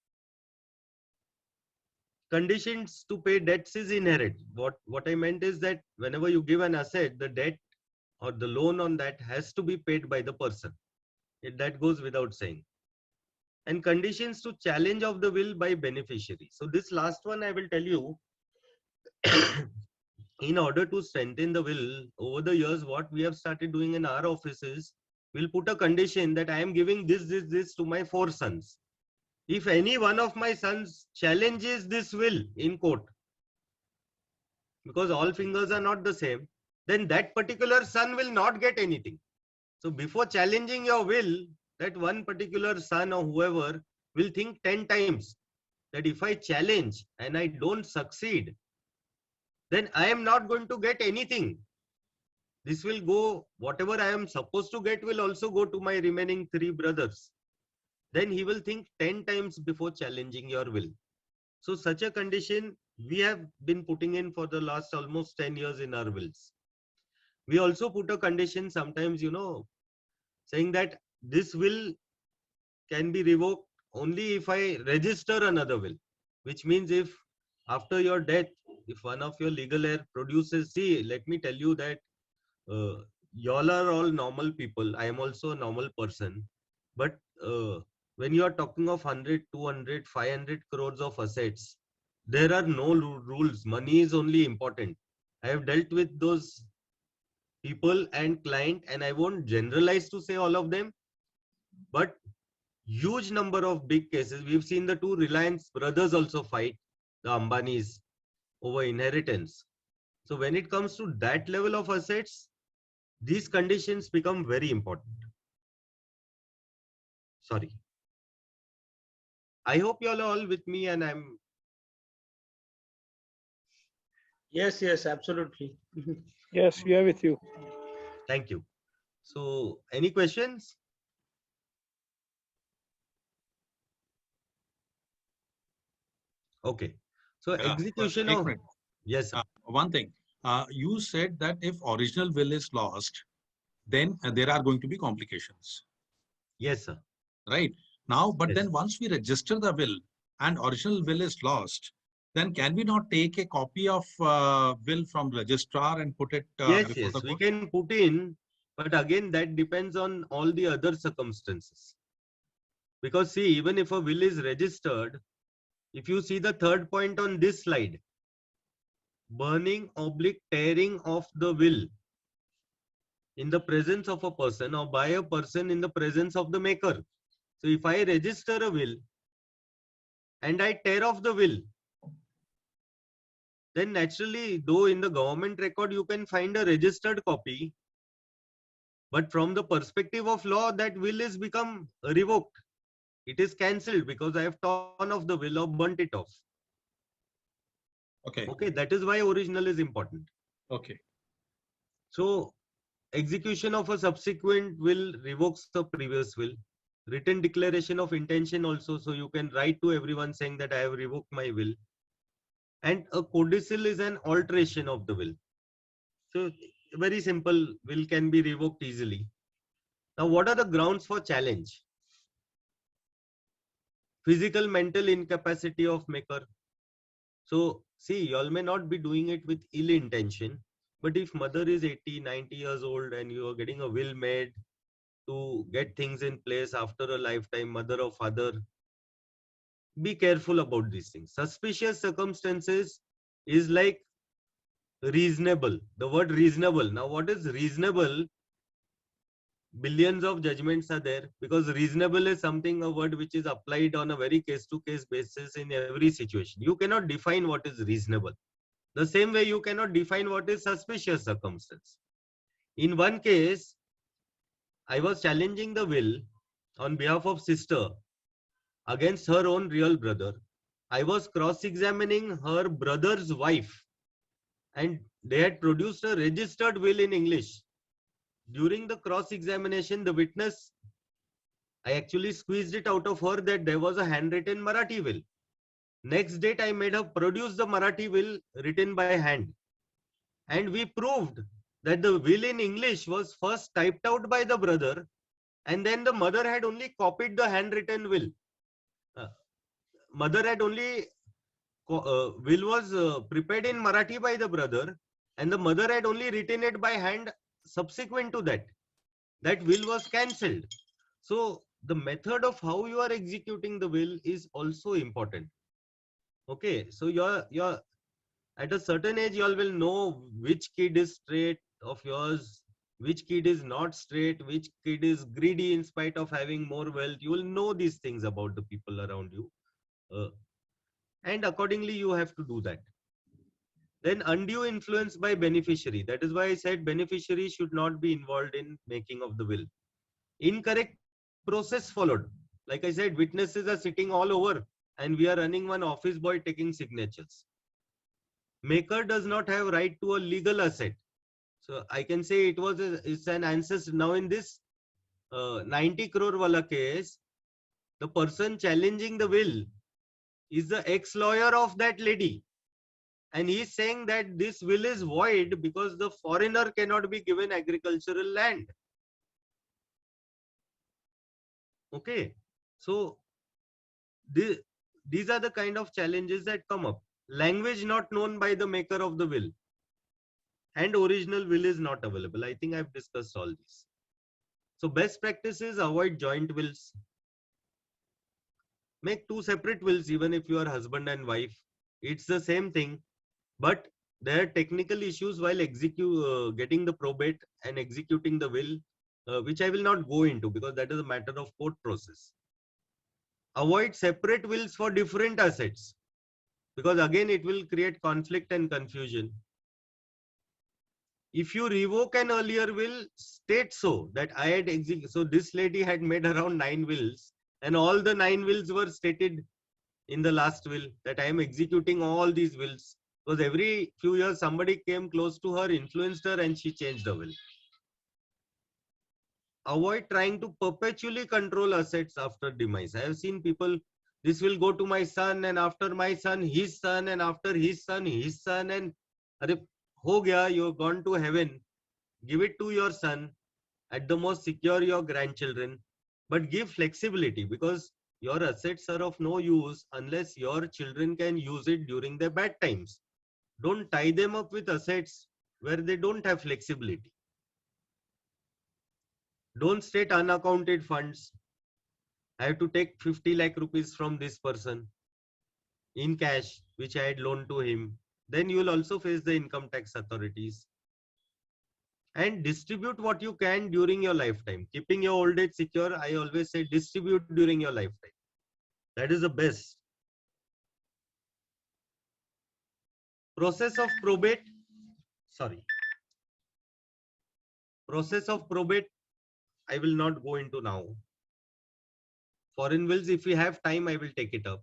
Conditions to pay debts is inherent. What I meant is that whenever you give an asset, the debt or the loan on that has to be paid by the person. That goes without saying. And conditions to challenge of the will by beneficiary. So this last one I will tell you, in order to strengthen the will, over the years, what we have started doing in our offices, we'll put a condition that I am giving this to my 4 sons. If any one of my sons challenges this will in court, because all fingers are not the same, then that particular son will not get anything. So before challenging your will, that one particular son or whoever will think 10 times that if I challenge and I don't succeed, then I am not going to get anything. This will go, whatever I am supposed to get will also go to my remaining 3 brothers. Then he will think 10 times before challenging your will. So such a condition we have been putting in for the last almost 10 years in our wills. We also put a condition sometimes, saying that this will can be revoked only if I register another will, which means if after your death, if one of your legal heir produces, see, let me tell you that y'all are all normal people. I am also a normal person. But when you are talking of 100, 200, 500 crores of assets, there are no rules. Money is only important. I have dealt with those people and client, and I won't generalize to say all of them, but huge number of big cases. We've seen the 2 Reliance brothers also fight, the Ambanis, over inheritance. So when it comes to that level of assets, these conditions become very important. Sorry. I hope you all are all with me, and I'm... Yes, yes, absolutely. Yes, we are with you. Thank you. So any questions? Okay. So execution Ek of... minute. Yes, sir. One thing, you said that if original will is lost, then there are going to be complications, Yes, sir. right? Now, but Yes. then once we register the will and original will is lost, then can we not take a copy of will from registrar and put it Yes, before yes, the we court? can put in, but again, that depends on all the other circumstances. Because see, even if a will is registered, if you see the 3rd point on this slide, burning / tearing of the will in the presence of a person or by a person in the presence of the maker. So if I register a will and I tear off the will, then naturally, though in the government record you can find a registered copy, but from the perspective of law, that will is become revoked. It is cancelled because I have torn off the will or burnt it off. Okay. Okay, that is why original is important. Okay. So execution of a subsequent will revokes the previous will. Written declaration of intention also, so you can write to everyone saying that I have revoked my will. And a codicil is an alteration of the will. So very simple, will can be revoked easily. Now, what are the grounds for challenge? Physical, mental incapacity of maker. So see, you all may not be doing it with ill intention, but if mother is 80, 90 years old and you are getting a will made to get things in place after a lifetime, mother or father, be careful about these things. Suspicious circumstances is like reasonable. The word reasonable. Now, what is reasonable? Billions of judgments are there, because reasonable is something, a word which is applied on a very case-to-case basis in every situation. You cannot define what is reasonable. The same way you cannot define what is suspicious circumstance. In one case, I was challenging the will on behalf of sister against her own real brother. I was cross-examining her brother's wife, and they had produced a registered will in English. During the cross-examination, the witness, I actually squeezed it out of her that there was a handwritten Marathi will. Next date, I made her produce the Marathi will written by hand. And we proved that the will in English was first typed out by the brother, and then the mother had only copied the handwritten will. Mother had only, will was prepared in Marathi by the brother, and the mother had only written it by hand subsequent to that. That will was cancelled. So the method of how you are executing the will is also important. Okay, so you're at a certain age, you all will know which kid is straight of yours, which kid is not straight, which kid is greedy in spite of having more wealth. You will know these things about the people around you. And accordingly, you have to do that. Then undue influence by beneficiary. That is why I said beneficiary should not be involved in making of the will. Incorrect process followed. Like I said, witnesses are sitting all over and we are running one office boy taking signatures. Maker does not have right to a legal asset. So I can say it's an ancestor. Now in this 90 crore wala case, the person challenging the will is the ex-lawyer of that lady. And he is saying that this will is void because the foreigner cannot be given agricultural land. Okay. So these are the kind of challenges that come up. Language not known by the maker of the will. And original will is not available. I think I've discussed all this. So best practices, avoid joint wills. Make two separate wills even if you are husband and wife. It's the same thing. But there are technical issues while getting the probate and executing the will, which I will not go into because that is a matter of court process. Avoid separate wills for different assets because again it will create conflict and confusion. If you revoke an earlier will, state so that I had so this lady had made around 9 wills and all the 9 wills were stated in the last will that I am executing all these wills. Because every few years somebody came close to her, influenced her, and she changed the will. Avoid trying to perpetually control assets after demise. I have seen people, this will go to my son, and after my son, his son, and after his son, and ho gaya, you've gone to heaven. Give it to your son. At the most, secure your grandchildren. But give flexibility because your assets are of no use unless your children can use it during their bad times. Don't tie them up with assets where they don't have flexibility. Don't state unaccounted funds. I have to take 50 lakh rupees from this person in cash, which I had loaned to him. Then you will also face the income tax authorities. And distribute what you can during your lifetime. Keeping your old age secure, I always say distribute during your lifetime. That is the best. Process of probate. Process of probate, I will not go into now. Foreign wills, if we have time, I will take it up.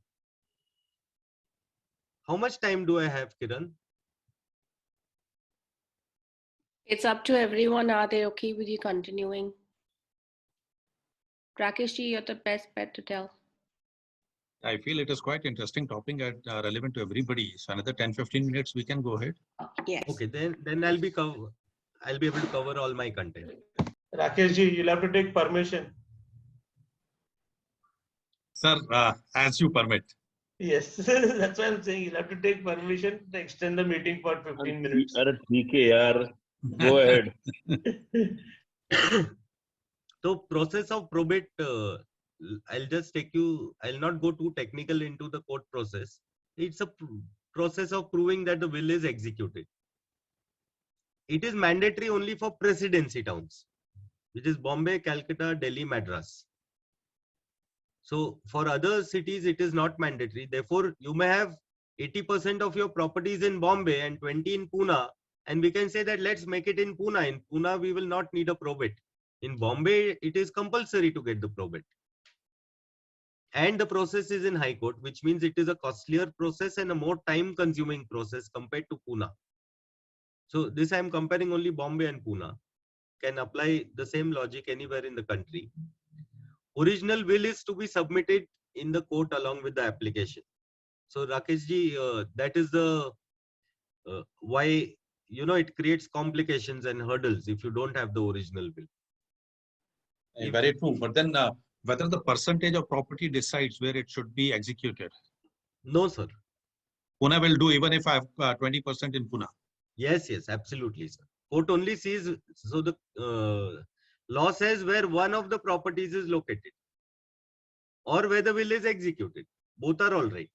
How much time do I have, Kiran? It's up to everyone. Are they okay with you continuing? Rakesh ji, you're the best bet to tell. I feel it is quite interesting topic and relevant to everybody. So another 10-15 minutes, we can go ahead. Yes. Okay, then I'll be able to cover all my content. Rakesh ji, you'll have to take permission. Sir, as you permit. Yes, that's why I'm saying you'll have to take permission to extend the meeting for 15 minutes. Go ahead. So process of probate, I'll not go too technical into the court process. It's a process of proving that the will is executed. It is mandatory only for presidency towns, which is Bombay, Calcutta, Delhi, Madras. So for other cities, it is not mandatory. Therefore, you may have 80% of your properties in Bombay and 20 in Pune. And we can say that let's make it in Pune. In Pune, we will not need a probate. In Bombay, it is compulsory to get the probate. And the process is in High Court, which means it is a costlier process and a more time-consuming process compared to Pune. So this I am comparing only Bombay and Pune. Can apply the same logic anywhere in the country. Original will is to be submitted in the court along with the application. So Rakesh ji, that is the why it creates complications and hurdles if you don't have the original will. Very true. But then whether the percentage of property decides where it should be executed? No, sir. Pune will do even if I have 20% in Pune. Yes, absolutely, sir. Court only sees, so the Law says where one of the properties is located or where the will is executed. Both are all right.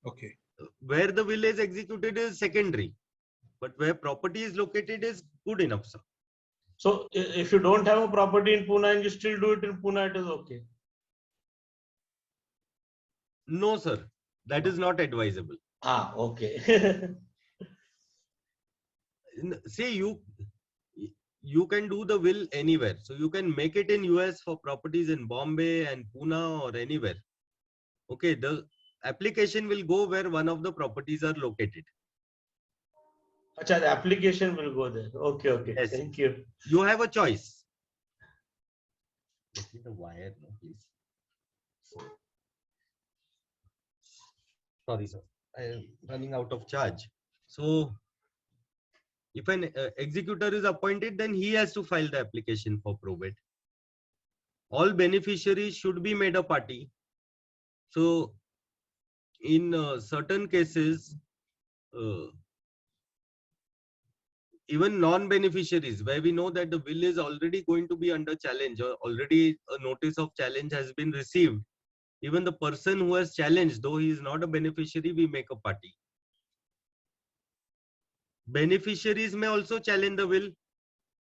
Okay. Where the will is executed is secondary, but where property is located is good enough, sir. So if you don't have a property in Pune and you still do it in Pune, it is okay. No, sir. That is not advisable. Ah, okay. See, you can do the will anywhere. So you can make it in US for properties in Bombay and Pune or anywhere. Okay, the application will go where one of the properties are located. Acha, the application will go there. Okay, okay. Yes. Thank you. You have a choice. Let me the wire, no, please. Sorry, sir. I am running out of charge. So, if an executor is appointed, then he has to file the application for probate. All beneficiaries should be made a party. So, in certain cases, even non-beneficiaries, where we know that the will is already going to be under challenge or already a notice of challenge has been received, even the person who has challenged, though he is not a beneficiary, we make a party. Beneficiaries may also challenge the will,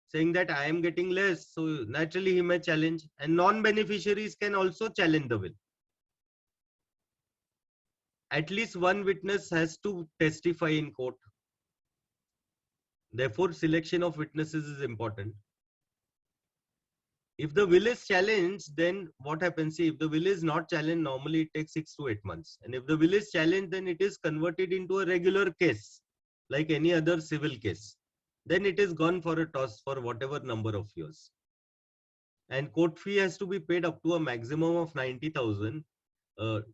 saying that I am getting less, so naturally he may challenge, and non-beneficiaries can also challenge the will. At least one witness has to testify in court. Therefore, selection of witnesses is important. If the will is challenged, then what happens? See, if the will is not challenged, normally it takes 6 to 8 months. And if the will is challenged, then it is converted into a regular case, like any other civil case. Then it is gone for a toss for whatever number of years. And court fee has to be paid up to a maximum of 90,000.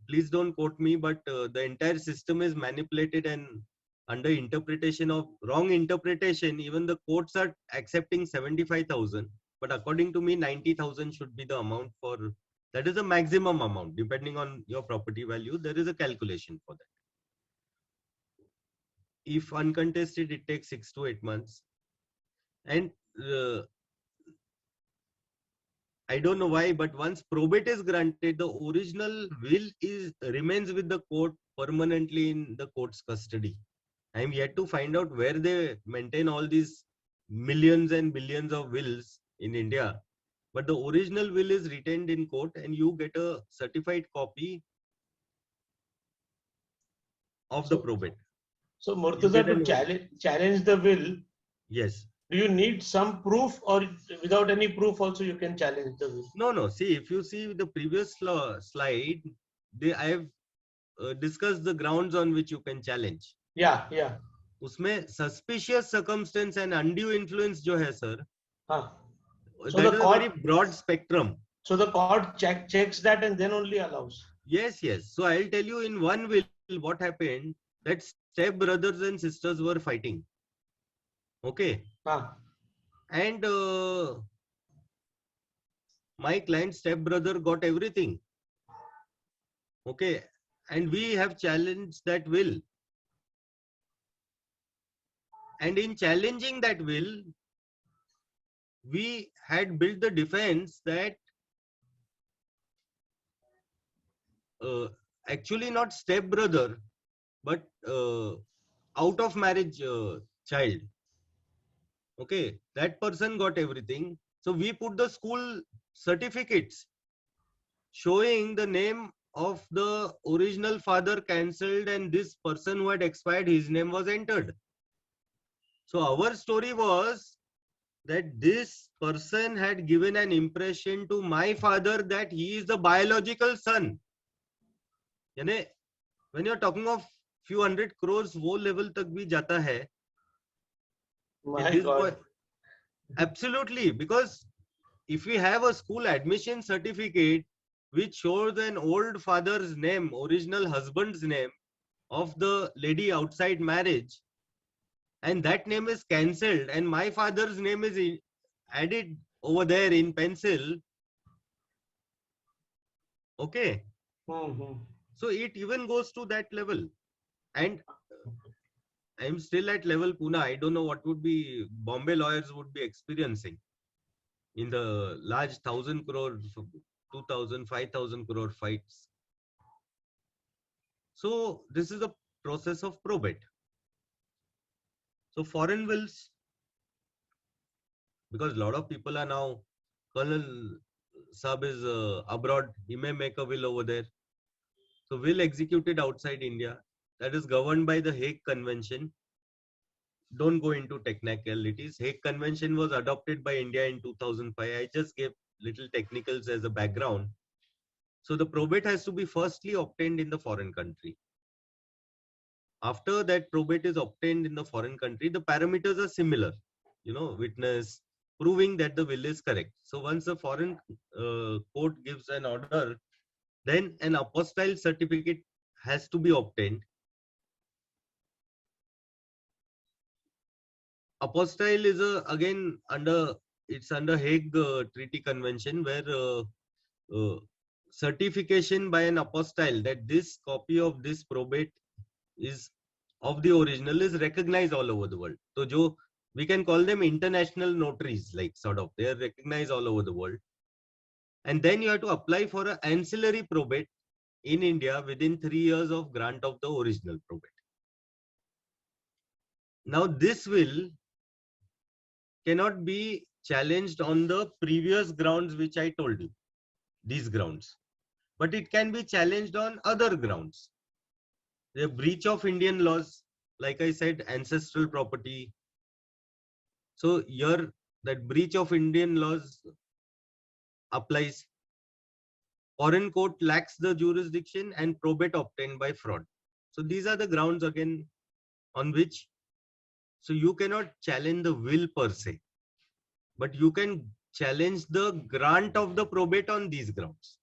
Please don't quote me, but the entire system is manipulated and under interpretation of wrong interpretation, even the courts are accepting 75,000. But according to me, 90,000 should be the amount for, that is the maximum amount. Depending on your property value, there is a calculation for that. If uncontested, it takes 6 to 8 months. And I don't know why, but once probate is granted, the original will remains with the court permanently in the court's custody. I am yet to find out where they maintain all these millions and billions of wills in India. But the original will is retained in court and you get a certified copy of the probate. So Murtaza, to challenge the will, Yes. do you need some proof, or without any proof also you can challenge the will? No. See, if you see the previous slide, I have discussed the grounds on which you can challenge. Yeah, yeah. उसमें suspicious circumstance and undue influence जो है sir, So that the is court, a very broad spectrum. So the court checks that and then only allows. Yes. So I'll tell you in one will what happened, that step brothers and sisters were fighting. Okay. And my client's stepbrother got everything. Okay. And we have challenged that will. And in challenging that will, we had built the defense that actually not stepbrother, but out of marriage child. Okay, that person got everything. So we put the school certificates showing the name of the original father cancelled and this person who had expired, his name was entered. So our story was that this person had given an impression to my father that he is the biological son. यानी when you're talking of few hundred crores, वो level तक भी जाता है. My God. Absolutely, because if we have a school admission certificate which shows an old father's name, original husband's name of the lady outside marriage, and that name is cancelled and my father's name is added over there in pencil. Okay. So it even goes to that level. And I'm still at level Pune. I don't know what would be Bombay lawyers would be experiencing. in the large 1,000 crore, 2,000, 5,000 crore fights. So this is a process of probate. So foreign wills, because a lot of people are now, Colonel Saab is abroad, he may make a will over there. So will executed outside India, that is governed by the Hague Convention. Don't go into technicalities. Hague Convention was adopted by India in 2005. I just gave little technicals as a background. So the probate has to be firstly obtained in the foreign country. After that probate is obtained in the foreign country, the parameters are similar. Witness, proving that the will is correct. So once the foreign court gives an order, then an apostille certificate has to be obtained. Apostille is again under Hague Treaty Convention, where certification by an apostille that this copy of this probate is of the original is recognized all over the world. So we can call them international notaries, like sort of, they are recognized all over the world. And then you have to apply for an ancillary probate in India within 3 years of grant of the original probate. Now this will cannot be challenged on the previous grounds which I told you, these grounds, but it can be challenged on other grounds. The breach of Indian laws, like I said, ancestral property. So here that breach of Indian laws applies. Foreign court lacks the jurisdiction and probate obtained by fraud. So these are the grounds again on which, so you cannot challenge the will per se, but you can challenge the grant of the probate on these grounds.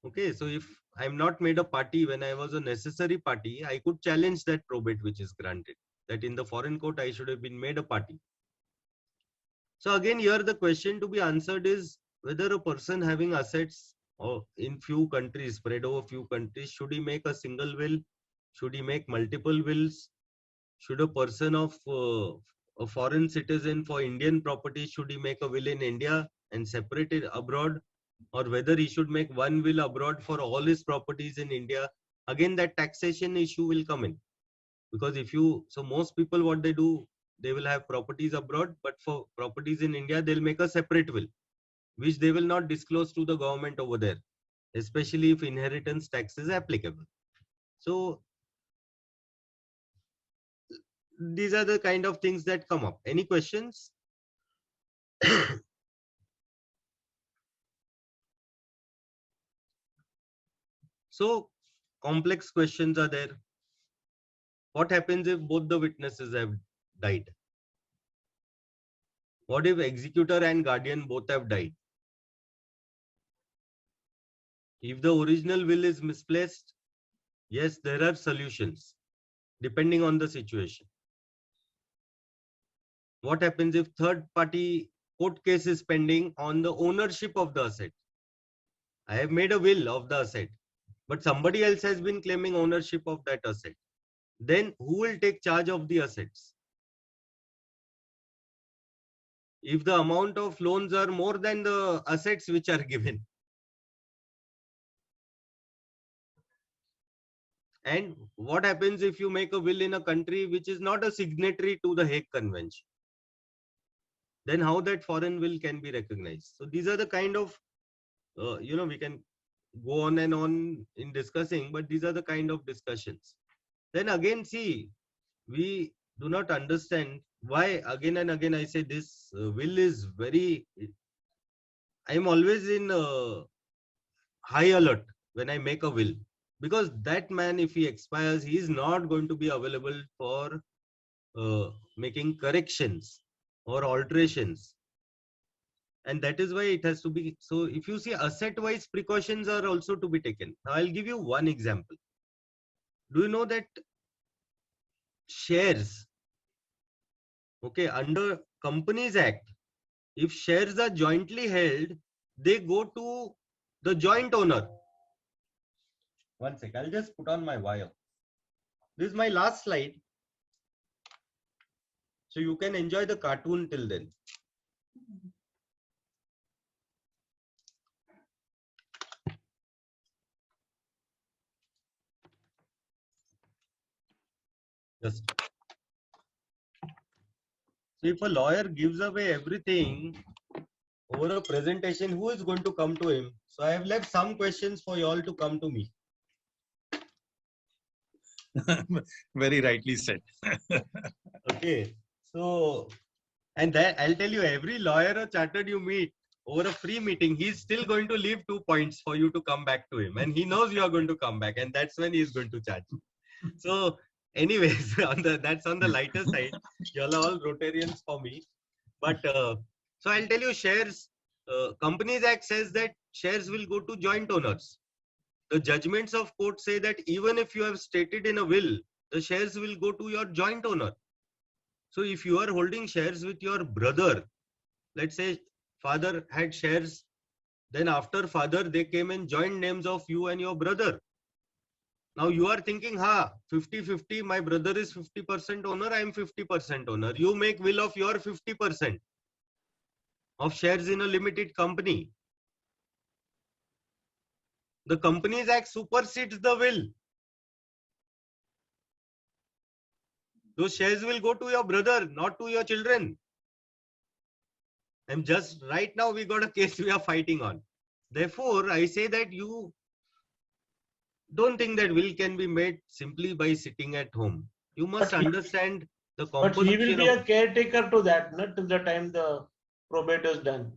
Okay, so if I'm not made a party when I was a necessary party, I could challenge that probate which is granted, that in the foreign court I should have been made a party. So again, here the question to be answered is whether a person having assets or in few countries, spread over few countries, should he make a single will? Should he make multiple wills? Should a person of a foreign citizen for Indian property, should he make a will in India and separate it abroad? Or whether he should make one will abroad for all his properties in India? Again, that taxation issue will come in. Because so most people, what they do, they will have properties abroad, but for properties in India, they'll make a separate will, which they will not disclose to the government over there, especially if inheritance tax is applicable. So these are the kind of things that come up. Any questions? So complex questions are there. What happens if both the witnesses have died? What if executor and guardian both have died? If the original will is misplaced, yes, there are solutions depending on the situation. What happens if third party court case is pending on the ownership of the asset? I have made a will of the asset, but somebody else has been claiming ownership of that asset. Then who will take charge of the assets? If the amount of loans are more than the assets which are given. And what happens if you make a will in a country which is not a signatory to the Hague Convention? Then how that foreign will can be recognized? So these are the kind of, we can go on and on in discussing, but these are the kind of discussions. Then again, see, we do not understand why again and again I say this will is very, I am always in high alert when I make a will, because that man, if he expires, he is not going to be available for making corrections or alterations. And that is why it has to be. So if you see asset wise precautions are also to be taken. Now I'll give you one example. Do you know that shares, okay, under Companies Act, if shares are jointly held, they go to the joint owner. One sec, I'll just put on my wire. This is my last slide. So you can enjoy the cartoon till then. Just. So if a lawyer gives away everything over a presentation, who is going to come to him? So I have left some questions for you all to come to me. Very rightly said. Okay. So, and that I'll tell you, every lawyer or chartered you meet over a free meeting, he's still going to leave 2 points for you to come back to him. And he knows you are going to come back, and that's when he's going to charge. So, anyways, that's on the lighter side. You're all Rotarians for me. But so I'll tell you, shares, Companies Act says that shares will go to joint owners. The judgments of court say that even if you have stated in a will, the shares will go to your joint owner. So if you are holding shares with your brother, let's say father had shares, then after father, they came in joint names of you and your brother. Now you are thinking, 50-50, my brother is 50% owner, I am 50% owner. You make will of your 50% of shares in a limited company. The Companies Act supersedes the will. Those shares will go to your brother, not to your children. And just right now, we got a case we are fighting on. Therefore, I say that you don't think that will can be made simply by sitting at home. You must understand the But he will composition be of... a caretaker to that, not till the time the probate is done.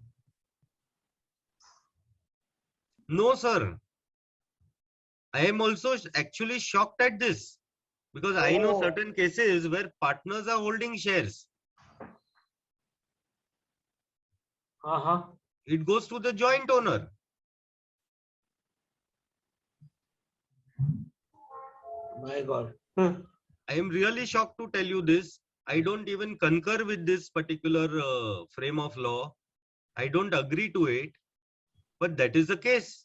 No, sir. I am also actually shocked at this because I know certain cases where partners are holding shares. It goes to the joint owner. My God. I am really shocked to tell you this. I don't even concur with this particular frame of law. I don't agree to it, but that is the case.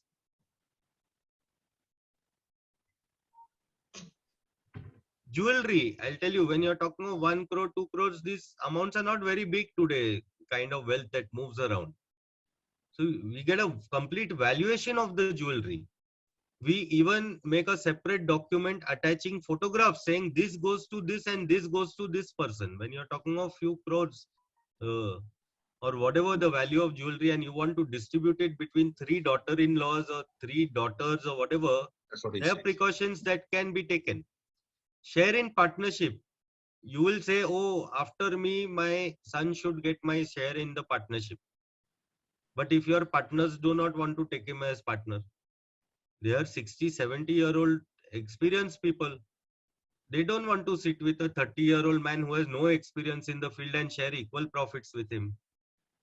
Jewelry, I'll tell you, when you're talking of 1 crore, 2 crores, these amounts are not very big today, kind of wealth that moves around. So we get a complete valuation of the jewelry. We even make a separate document attaching photographs saying this goes to this and this goes to this person. When you're talking of few crores or whatever the value of jewelry and you want to distribute it between 3 daughter-in-laws or 3 daughters or whatever, there are precautions that can be taken. Share in partnership. You will say, oh, after me, my son should get my share in the partnership. But if your partners do not want to take him as partner, they are 60, 70-year-old experienced people. They don't want to sit with a 30-year-old man who has no experience in the field and share equal profits with him.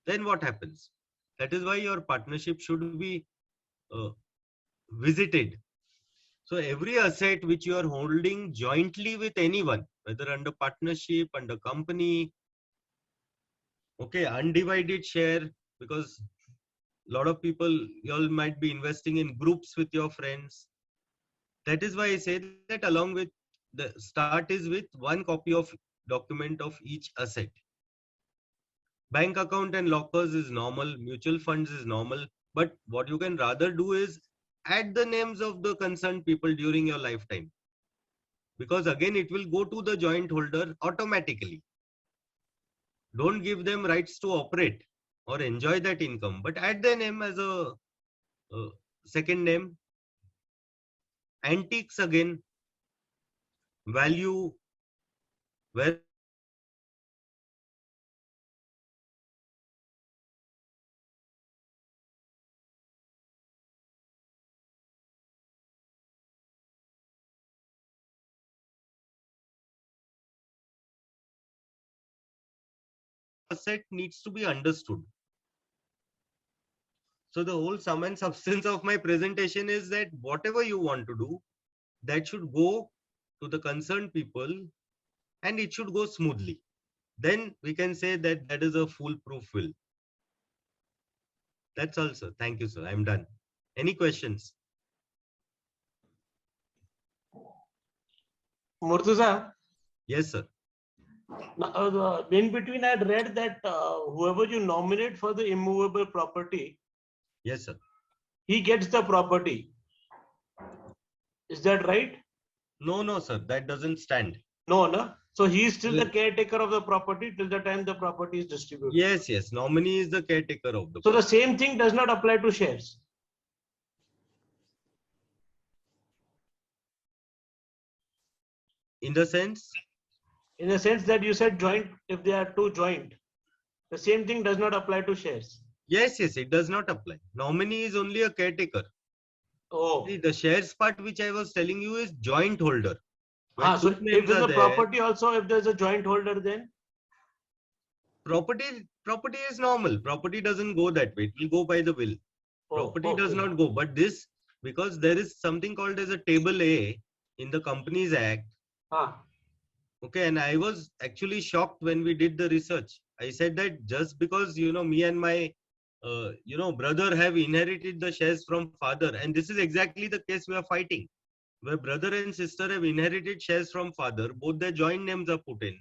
Then what happens? That is why your partnership should be visited. So every asset which you are holding jointly with anyone, whether under partnership, under company, okay, undivided share, because a lot of people, you all might be investing in groups with your friends. That is why I say that along with the start is with 1 copy of document of each asset. Bank account and lockers is normal, mutual funds is normal, but what you can rather do is add the names of the concerned people during your lifetime. Because again, it will go to the joint holder automatically. Don't give them rights to operate or enjoy that income, but add their name as a second name. Antiques again, value, where asset needs to be understood. So the whole sum and substance of my presentation is that whatever you want to do, that should go to the concerned people and it should go smoothly. Then we can say that that is a foolproof will. That's all, sir. Thank you, sir. I'm done. Any questions? Murtaza, Yes, sir. In between, I had read that whoever you nominate for the immovable property, Yes, sir. he gets the property. Is that right? No, sir. That doesn't stand. No. So he is still the Yes. caretaker of the property till the time the property is distributed. Yes. Nominee is the caretaker of the So the property. same thing does not apply to shares. In the sense, In the sense that you said joint, if they are two joint, the same thing does not apply to shares. yes, it does not apply. Nominee is only a caretaker. Oh. See, the shares part which I was telling you is joint holder. When So two names if in are the there, property also, if there's a joint holder, then property is normal. Property doesn't go that way. It will go by the will. Property does okay. not go. But this, because there is something called as a table A in the Companies Act. Okay, and I was actually shocked when we did the research. I said that just because, me and my, brother have inherited the shares from father, and this is exactly the case we are fighting, where brother and sister have inherited shares from father, both their joint names are put in.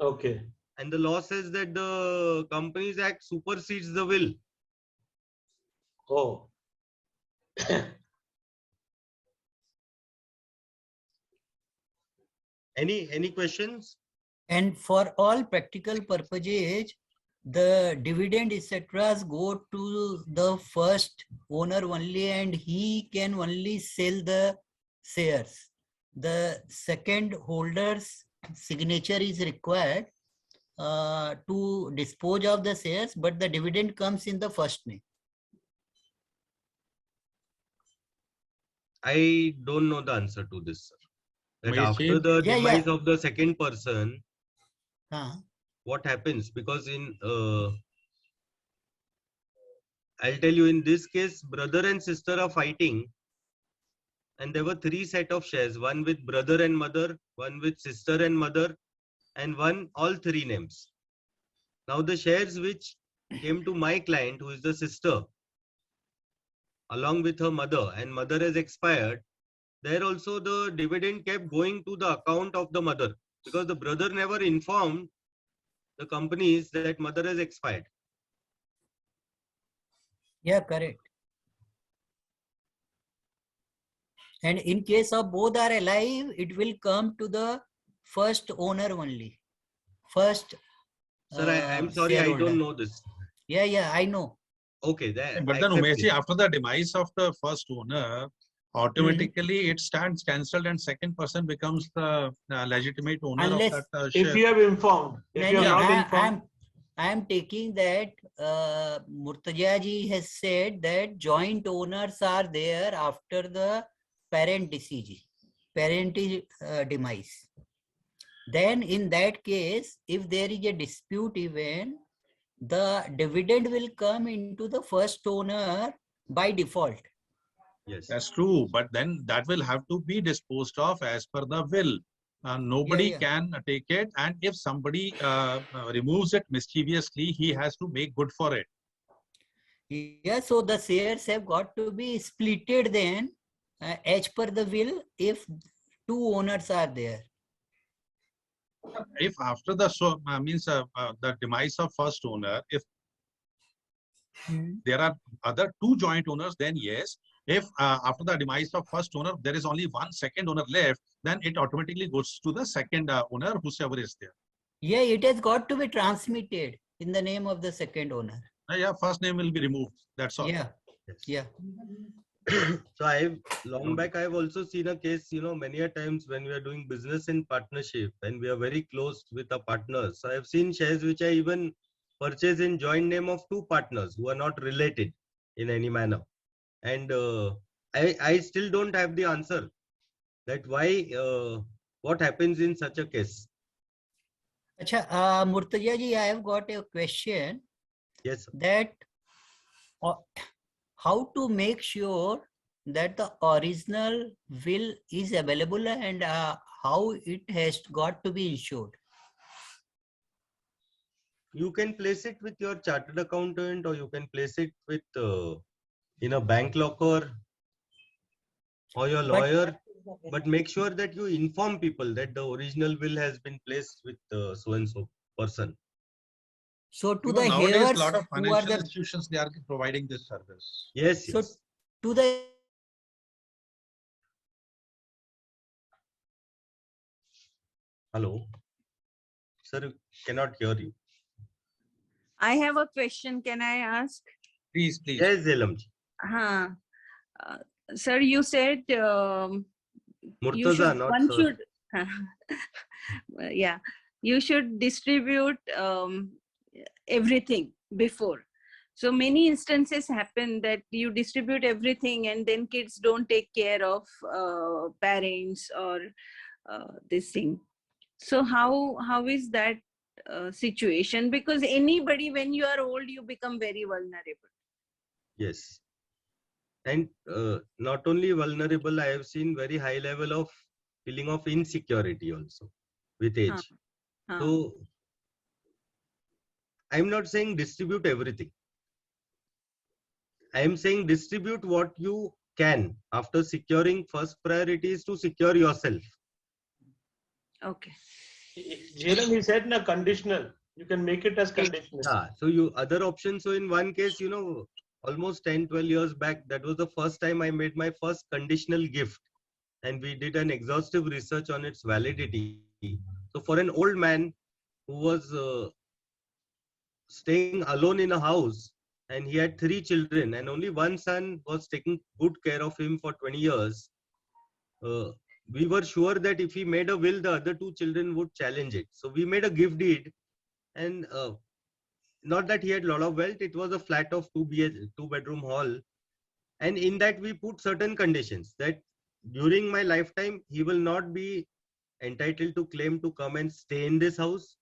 Okay. And the law says that the Companies Act supersedes the will. Oh. Any questions? And for all practical purposes, the dividend etc. go to the first owner only, and he can only sell the shares. The second holder's signature is required to dispose of the shares, but the dividend comes in the first name. I don't know the answer to this, sir. That Mahesh after ji? the Yeah, demise of the second person, what happens? Because I'll tell you, in this case, brother and sister are fighting, and there were 3 set of shares, one with brother and mother, one with sister and mother, and one all 3 names. Now the shares which came to my client, who is the sister, along with her mother, and mother has expired, there also the dividend kept going to the account of the mother, because the brother never informed the companies that mother has expired. Yeah, correct. And in case of both are alive, it will come to the first owner only. First. Sir, I'm sorry, I don't know this. Yeah, I know. Okay, that. But then Umesh ji, after the demise of the first owner, automatically it stands cancelled and second person becomes the legitimate owner Unless of that share. If you have informed, if you have not informed. I am taking that Murtaza ji has said that joint owners are there after the parent demise. Then in that case, if there is a dispute even, the dividend will come into the first owner by default. Yes, that's true. But then that will have to be disposed of as per the will. Nobody can take it, and if somebody removes it mischievously, he has to make good for it. Yeah, so the shares have got to be splitted then as per the will if 2 owners are there. If after the the demise of first owner, if there are other 2 joint owners, then yes. If after the demise of first owner, there is only 1 second owner left, then it automatically goes to the second owner, whosoever is there. Yeah, it has got to be transmitted in the name of the second owner. Yeah, first name will be removed. That's all. Yeah, yes. So long back, I've also seen a case, many a times when we are doing business in partnership and we are very close with our partners. So I've seen shares which I even purchase in joint name of 2 partners who are not related in any manner. And I still don't have the answer that why, what happens in such a case. Acha, Murtaza ji, I have got a question. Yes, sir. That how to make sure that the original will is available and how it has got to be insured. You can place it with your chartered accountant, or you can place it with in a bank locker or your lawyer. but make sure that you inform people that the original will has been placed with so and so person. So to Even the nowadays, a heirs lot of who are financial the institutions, they are providing this service. Yes, so yes. to the Hello, sir, cannot hear you. I have a question. Can I ask? Please, please. Yes, Zelamji. Uh, sir, you said you Murtaza, should, not one sir. should, yeah, you should distribute everything before. So many instances happen that you distribute everything and then kids don't take care of parents or this thing. So how is that situation? Because anybody, when you are old, you become very vulnerable. Yes. And not only vulnerable, I have seen very high level of feeling of insecurity also with age. So I'm not saying distribute everything. I am saying distribute what you can. After securing, first priority is to secure yourself. Okay. Jerome, he said na conditional. You can make it as conditional. So you other options. So in one case, almost 10-12 years back, that was the first time I made my first conditional gift. And we did an exhaustive research on its validity. So for an old man who was staying alone in a house, and he had 3 children and only one son was taking good care of him for 20 years, we were sure that if he made a will, the other 2 children would challenge it. So we made a gift deed, and not that he had a lot of wealth, it was a flat of 2-bedroom hall. And in that we put certain conditions that during my lifetime, he will not be entitled to claim to come and stay in this house.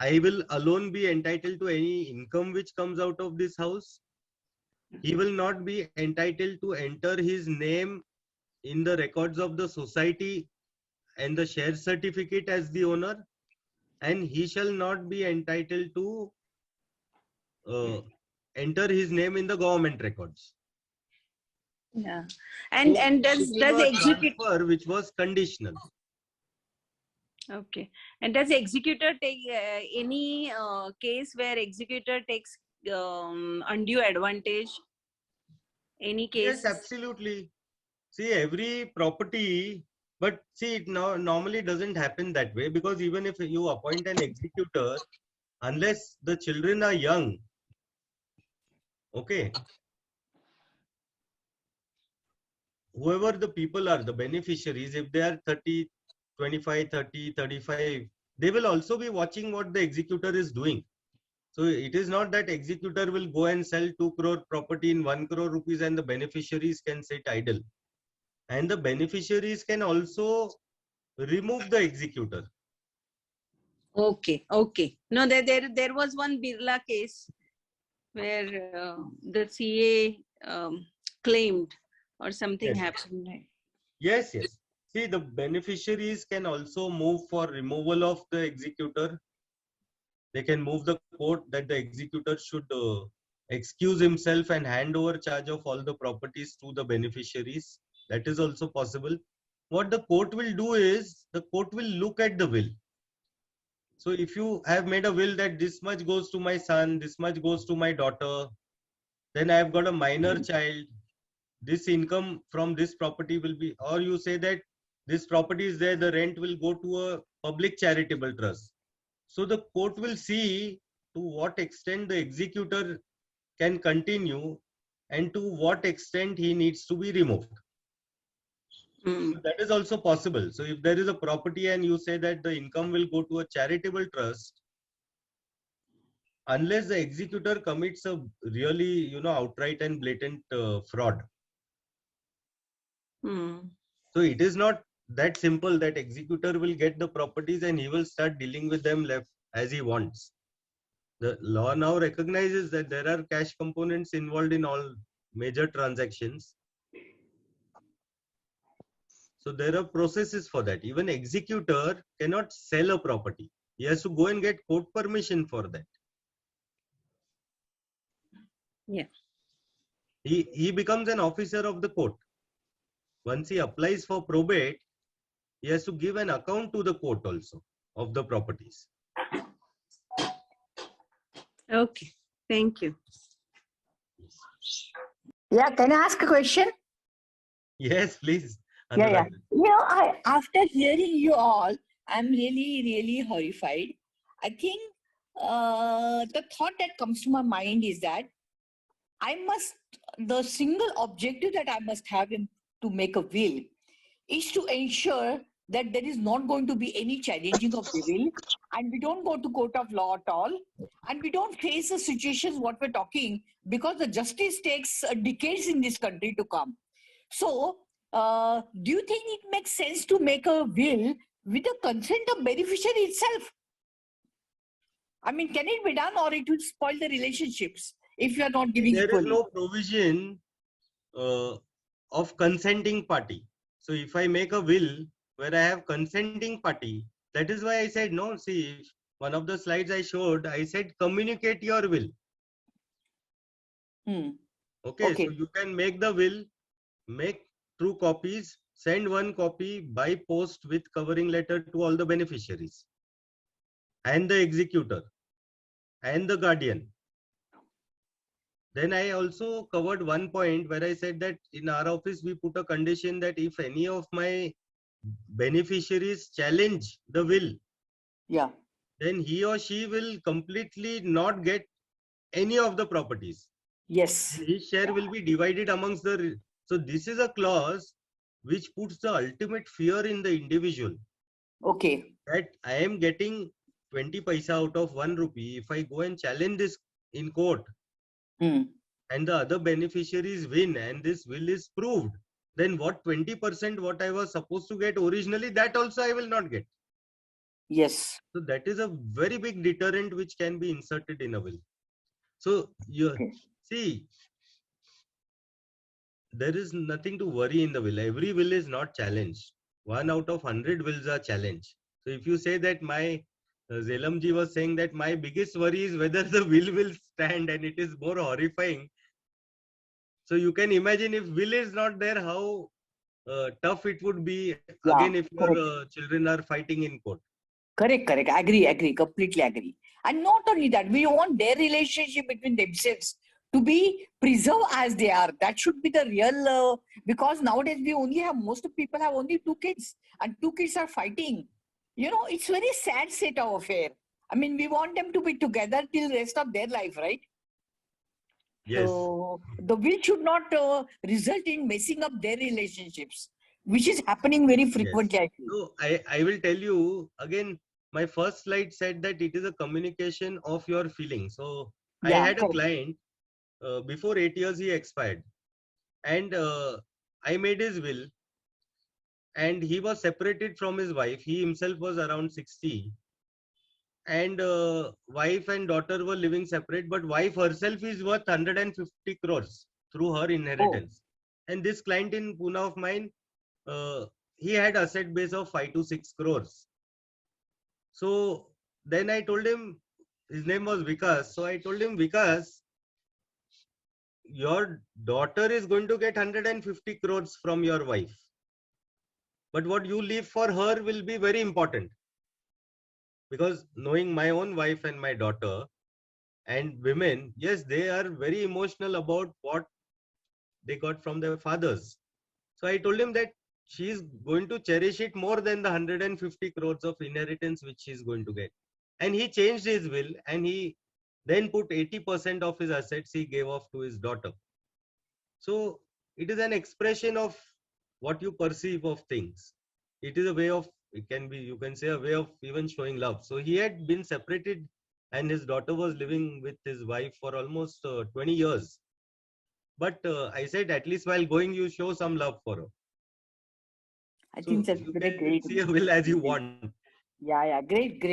I will alone be entitled to any income which comes out of this house. He will not be entitled to enter his name in the records of the society and the share certificate as the owner. And he shall not be entitled to enter his name in the government records. Yeah. And does executor transfer which was conditional. Okay. And does executor take any case where executor takes undue advantage? Any case? Yes, absolutely. See, every property, but see, it normally doesn't happen that way, because even if you appoint an executor, unless the children are young, okay, whoever the people are, the beneficiaries, if they are 30, 25, 30, 35, they will also be watching what the executor is doing. So it is not that executor will go and sell 2 crore property in 1 crore rupees and the beneficiaries can sit idle. And the beneficiaries can also remove the executor. Okay. Okay. No, there was one Birla case where the CA claimed or something happened. Yes, yes. See, the beneficiaries can also move for removal of the executor. They can move the court that the executor should excuse himself and hand over charge of all the properties to the beneficiaries. That is also possible. What the court will do is, the court will look at the will. So if you have made a will that this much goes to my son, this much goes to my daughter, then I have got a minor child, this income from this property will be, or you say that this property is there, the rent will go to a public charitable trust. So the court will see to what extent the executor can continue and to what extent he needs to be removed. So that is also possible. So if there is a property and you say that the income will go to a charitable trust, unless the executor commits a really, outright and blatant fraud. So it is not that simple that executor will get the properties and he will start dealing with them left as he wants. The law now recognizes that there are cash components involved in all major transactions. So there are processes for that. Even executor cannot sell a property. He has to go and get court permission for that. Yeah. He becomes an officer of the court. once he applies for probate, he has to give an account to the court also of the properties. Okay, thank you. Yeah, can I ask a question? Yes, please. Yeah. Anurag. After hearing you all, I'm really horrified. I think the thought that comes to my mind is that the single objective that I must have to make a will is to ensure that there is not going to be any challenging of the will, and we don't go to court of law at all, and we don't face the situations what we're talking, because the justice takes decades in this country to come. So, do you think it makes sense to make a will with the consent of beneficiary itself? I mean, can it be done, or it will spoil the relationships if you are not giving There equally? is no provision of consenting party. So if I make a will where I have consenting party, that is why I said no. See, one of the slides I showed, I said communicate your will. Okay, so you can make the will, make true copies, send one copy by post with covering letter to all the beneficiaries and the executor and the guardian. Then I also covered one point where I said that in our office we put a condition that if any of my beneficiaries challenge the will, then he or she will completely not get any of the properties. Yes. His share will be divided amongst the. So this is a clause which puts the ultimate fear in the individual. Okay. That I am getting 20 paisa out of 1 rupee. If I go and challenge this in court, and the other beneficiaries win and this will is proved, then what 20% what I was supposed to get originally, that also I will not get. Yes. So that is a very big deterrent which can be inserted in a will. So you see, there is nothing to worry in the will. Every will is not challenged. 1 out of 100 wills are challenged. So if you say that my Zelamji was saying that my biggest worry is whether the will stand, and it is more horrifying. So you can imagine if will is not there, how tough it would be again if your children are fighting in court. Correct. Agree. Completely agree. And not only that, we want their relationship between themselves to be preserved as they are. That should be the real, because nowadays most of people have only 2 kids, and 2 kids are fighting. You know, it's very sad state of affair. I mean, we want them to be together till the rest of their life, right? Yes. So the will should not result in messing up their relationships, which is happening very frequently. Yes. So I will tell you again, my first slide said that it is a communication of your feelings. So I had a client, before 8 years he expired, and I made his will, and he was separated from his wife. He himself was around 60. And wife and daughter were living separate, but wife herself is worth 150 crores through her inheritance. And this client in Pune of mine, he had asset base of 5 to 6 crores. So then I told him, his name was Vikas. So I told him, Vikas, your daughter is going to get 150 crores from your wife, but what you leave for her will be very important. Because knowing my own wife and my daughter and women, yes, they are very emotional about what they got from their fathers. So I told him that she is going to cherish it more than the 150 crores of inheritance which she is going to get. And he changed his will, and he then put 80% of his assets he gave off to his daughter. So it is an expression of what you perceive of things. It is a way of, it can be, you can say, a way of even showing love. So he had been separated, and his daughter was living with his wife for almost 20 years. But I said, at least while going, you show some love for her. I think that's very great. See a will as you want. Yeah. Great.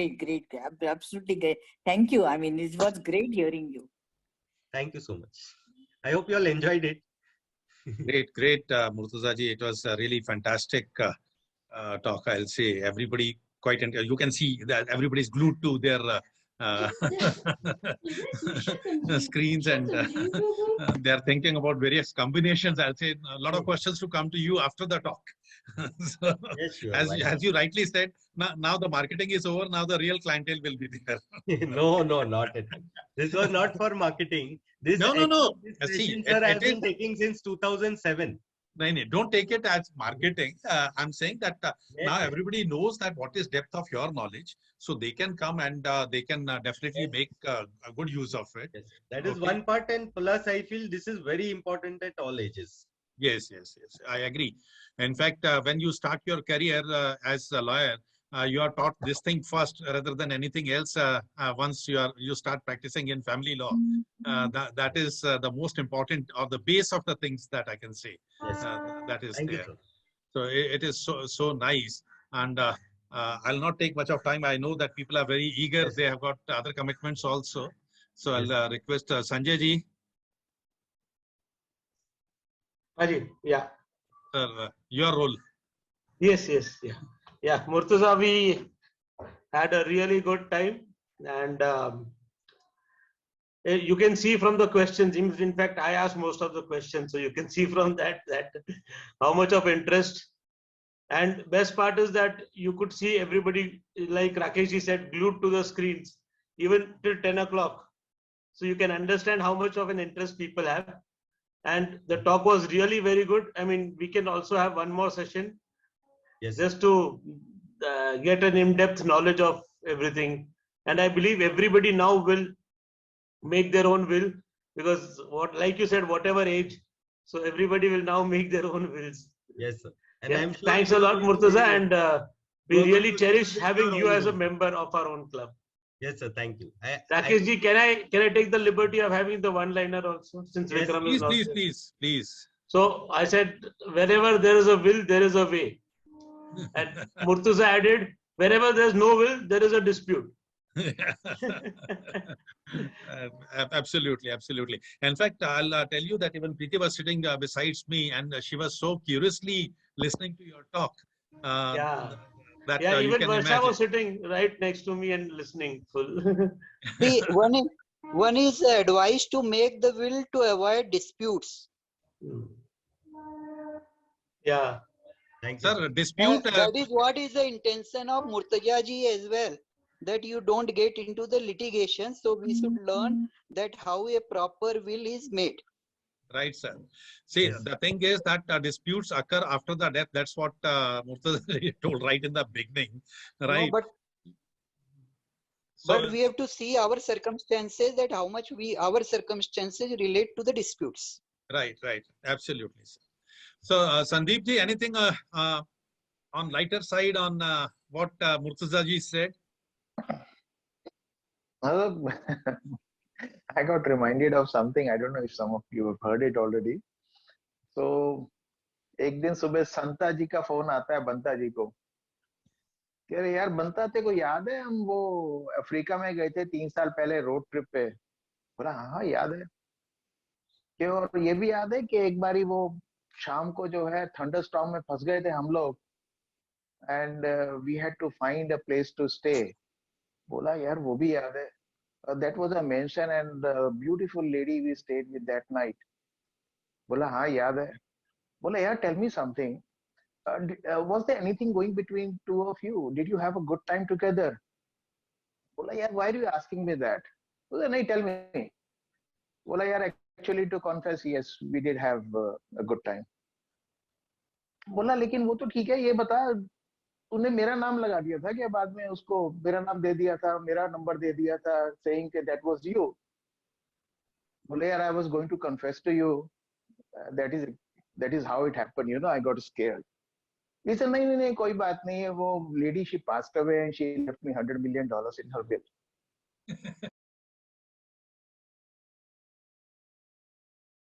Absolutely great. Thank you. I mean, it was great hearing you. Thank you so much. I hope you all enjoyed it. Great, Murtaza ji. It was a really fantastic talk. I'll say everybody you can see that everybody is glued to their uh, screens, and they are thinking about various combinations. I'll say a lot of questions to come to you after the talk. So, Yes, sure. as you rightly said, now the marketing is over. Now the real clientele will be there. No, not at all. This was not for marketing. This No. This See, session, sir, I've it been is. taking since 2007. No, don't take it as marketing. I'm saying that now Yes. everybody knows that what is depth of your knowledge, so they can come and they can definitely Yes. make a good use of it. Yes. That is Okay. one part, and plus I feel this is very important at all ages. Yes. I agree. In fact, when you start your career as a lawyer, you are taught this thing first rather than anything else. Once you start practicing in family law, that is the most important or the base of the things that I can say. Yes. That is Thank you, there. sir. So it is so nice, and I'll not take much of time. I know that people are very eager. Yes. They have got other commitments also. So Yes. I'll request Sanjay ji, Ajit, yeah. your role. Yes, yeah. Murtaza, we had a really good time, and you can see from the questions. In fact, I asked most of the questions, so you can see from that how much of interest. And best part is that you could see everybody, like Rakesh said, glued to the screens, even till 10 o'clock. So you can understand how much of an interest people have. And the talk was really very good. I mean, we can also have one more session. Yes. Just to get an in-depth knowledge of everything. And I believe everybody now will make their own will, because like you said, whatever age, so everybody will now make their own wills. Yes, sir. And Yeah. I'm sure Thanks you a are lot, going to Murtaza, make it. and You we are going really to cherish establish having your you own as a will. member of our own club. Yes, sir. Thank you. Rakesh ji, can I take the liberty of having the one-liner also, since Yes, Vikram is not there? Please. So I said, wherever there is a will, there is a way. And Murtaza added, wherever there is no will, there is a dispute. Absolutely. In fact, I'll tell you that even Preeti was sitting besides me, and she was so curiously listening to your talk. Yeah. That Yeah, you even can Varsha imagine. was sitting right next to me and listening full. See, one is advice to make the will to avoid disputes. Yeah. Thank you. Sir, dispute. That is what is the intention of Murtaza ji as well, that you don't get into the litigation. So we should learn that how a proper will is made. Right, sir. See, Yes. the thing is that disputes occur after the death. That's what Murtaza told right in the beginning, right? No, but we have to see our circumstances, that how much our circumstances relate to the disputes. Right. Absolutely, sir. So, Sandeep ji, anything on lighter side on what Murtaza ji said? I got reminded of something. I don't know if some of you have heard it already. So, एक दिन सुबह संता जी का phone आता है बंता जी को, कह रहे यार बंता तेरे को याद है हम वो अफ्रीका में गए थे 3 साल पहले रोड ट्रिप पे? बोला हाँ याद है। कि और ये भी याद है कि एक बारी वो शाम को जो है थंडर स्टॉर्म में फंस गए थे हम लोग, and we had to find a place to stay. बोला यार वो भी याद है। That was a mansion and a beautiful lady we stayed with that night. बोला हाँ याद है। बोला यार tell me something. Was there anything going between two of you? Did you have a good time together? बोला यार why are you asking me that? बोला नहीं tell me. बोला यार actually to confess yes we did have a good time. बोला लेकिन वो तो ठीक है, ये बता तूने मेरा नाम लगा दिया था क्या बाद में? उसको मेरा नाम दे दिया था, मेरा नंबर दे दिया था, saying that that was you. बोले यार I was going to confess to you. That is how it happened, you know, I got scared. He said नहीं कोई बात नहीं है, वो lady she passed away and she left me $100 million in her will.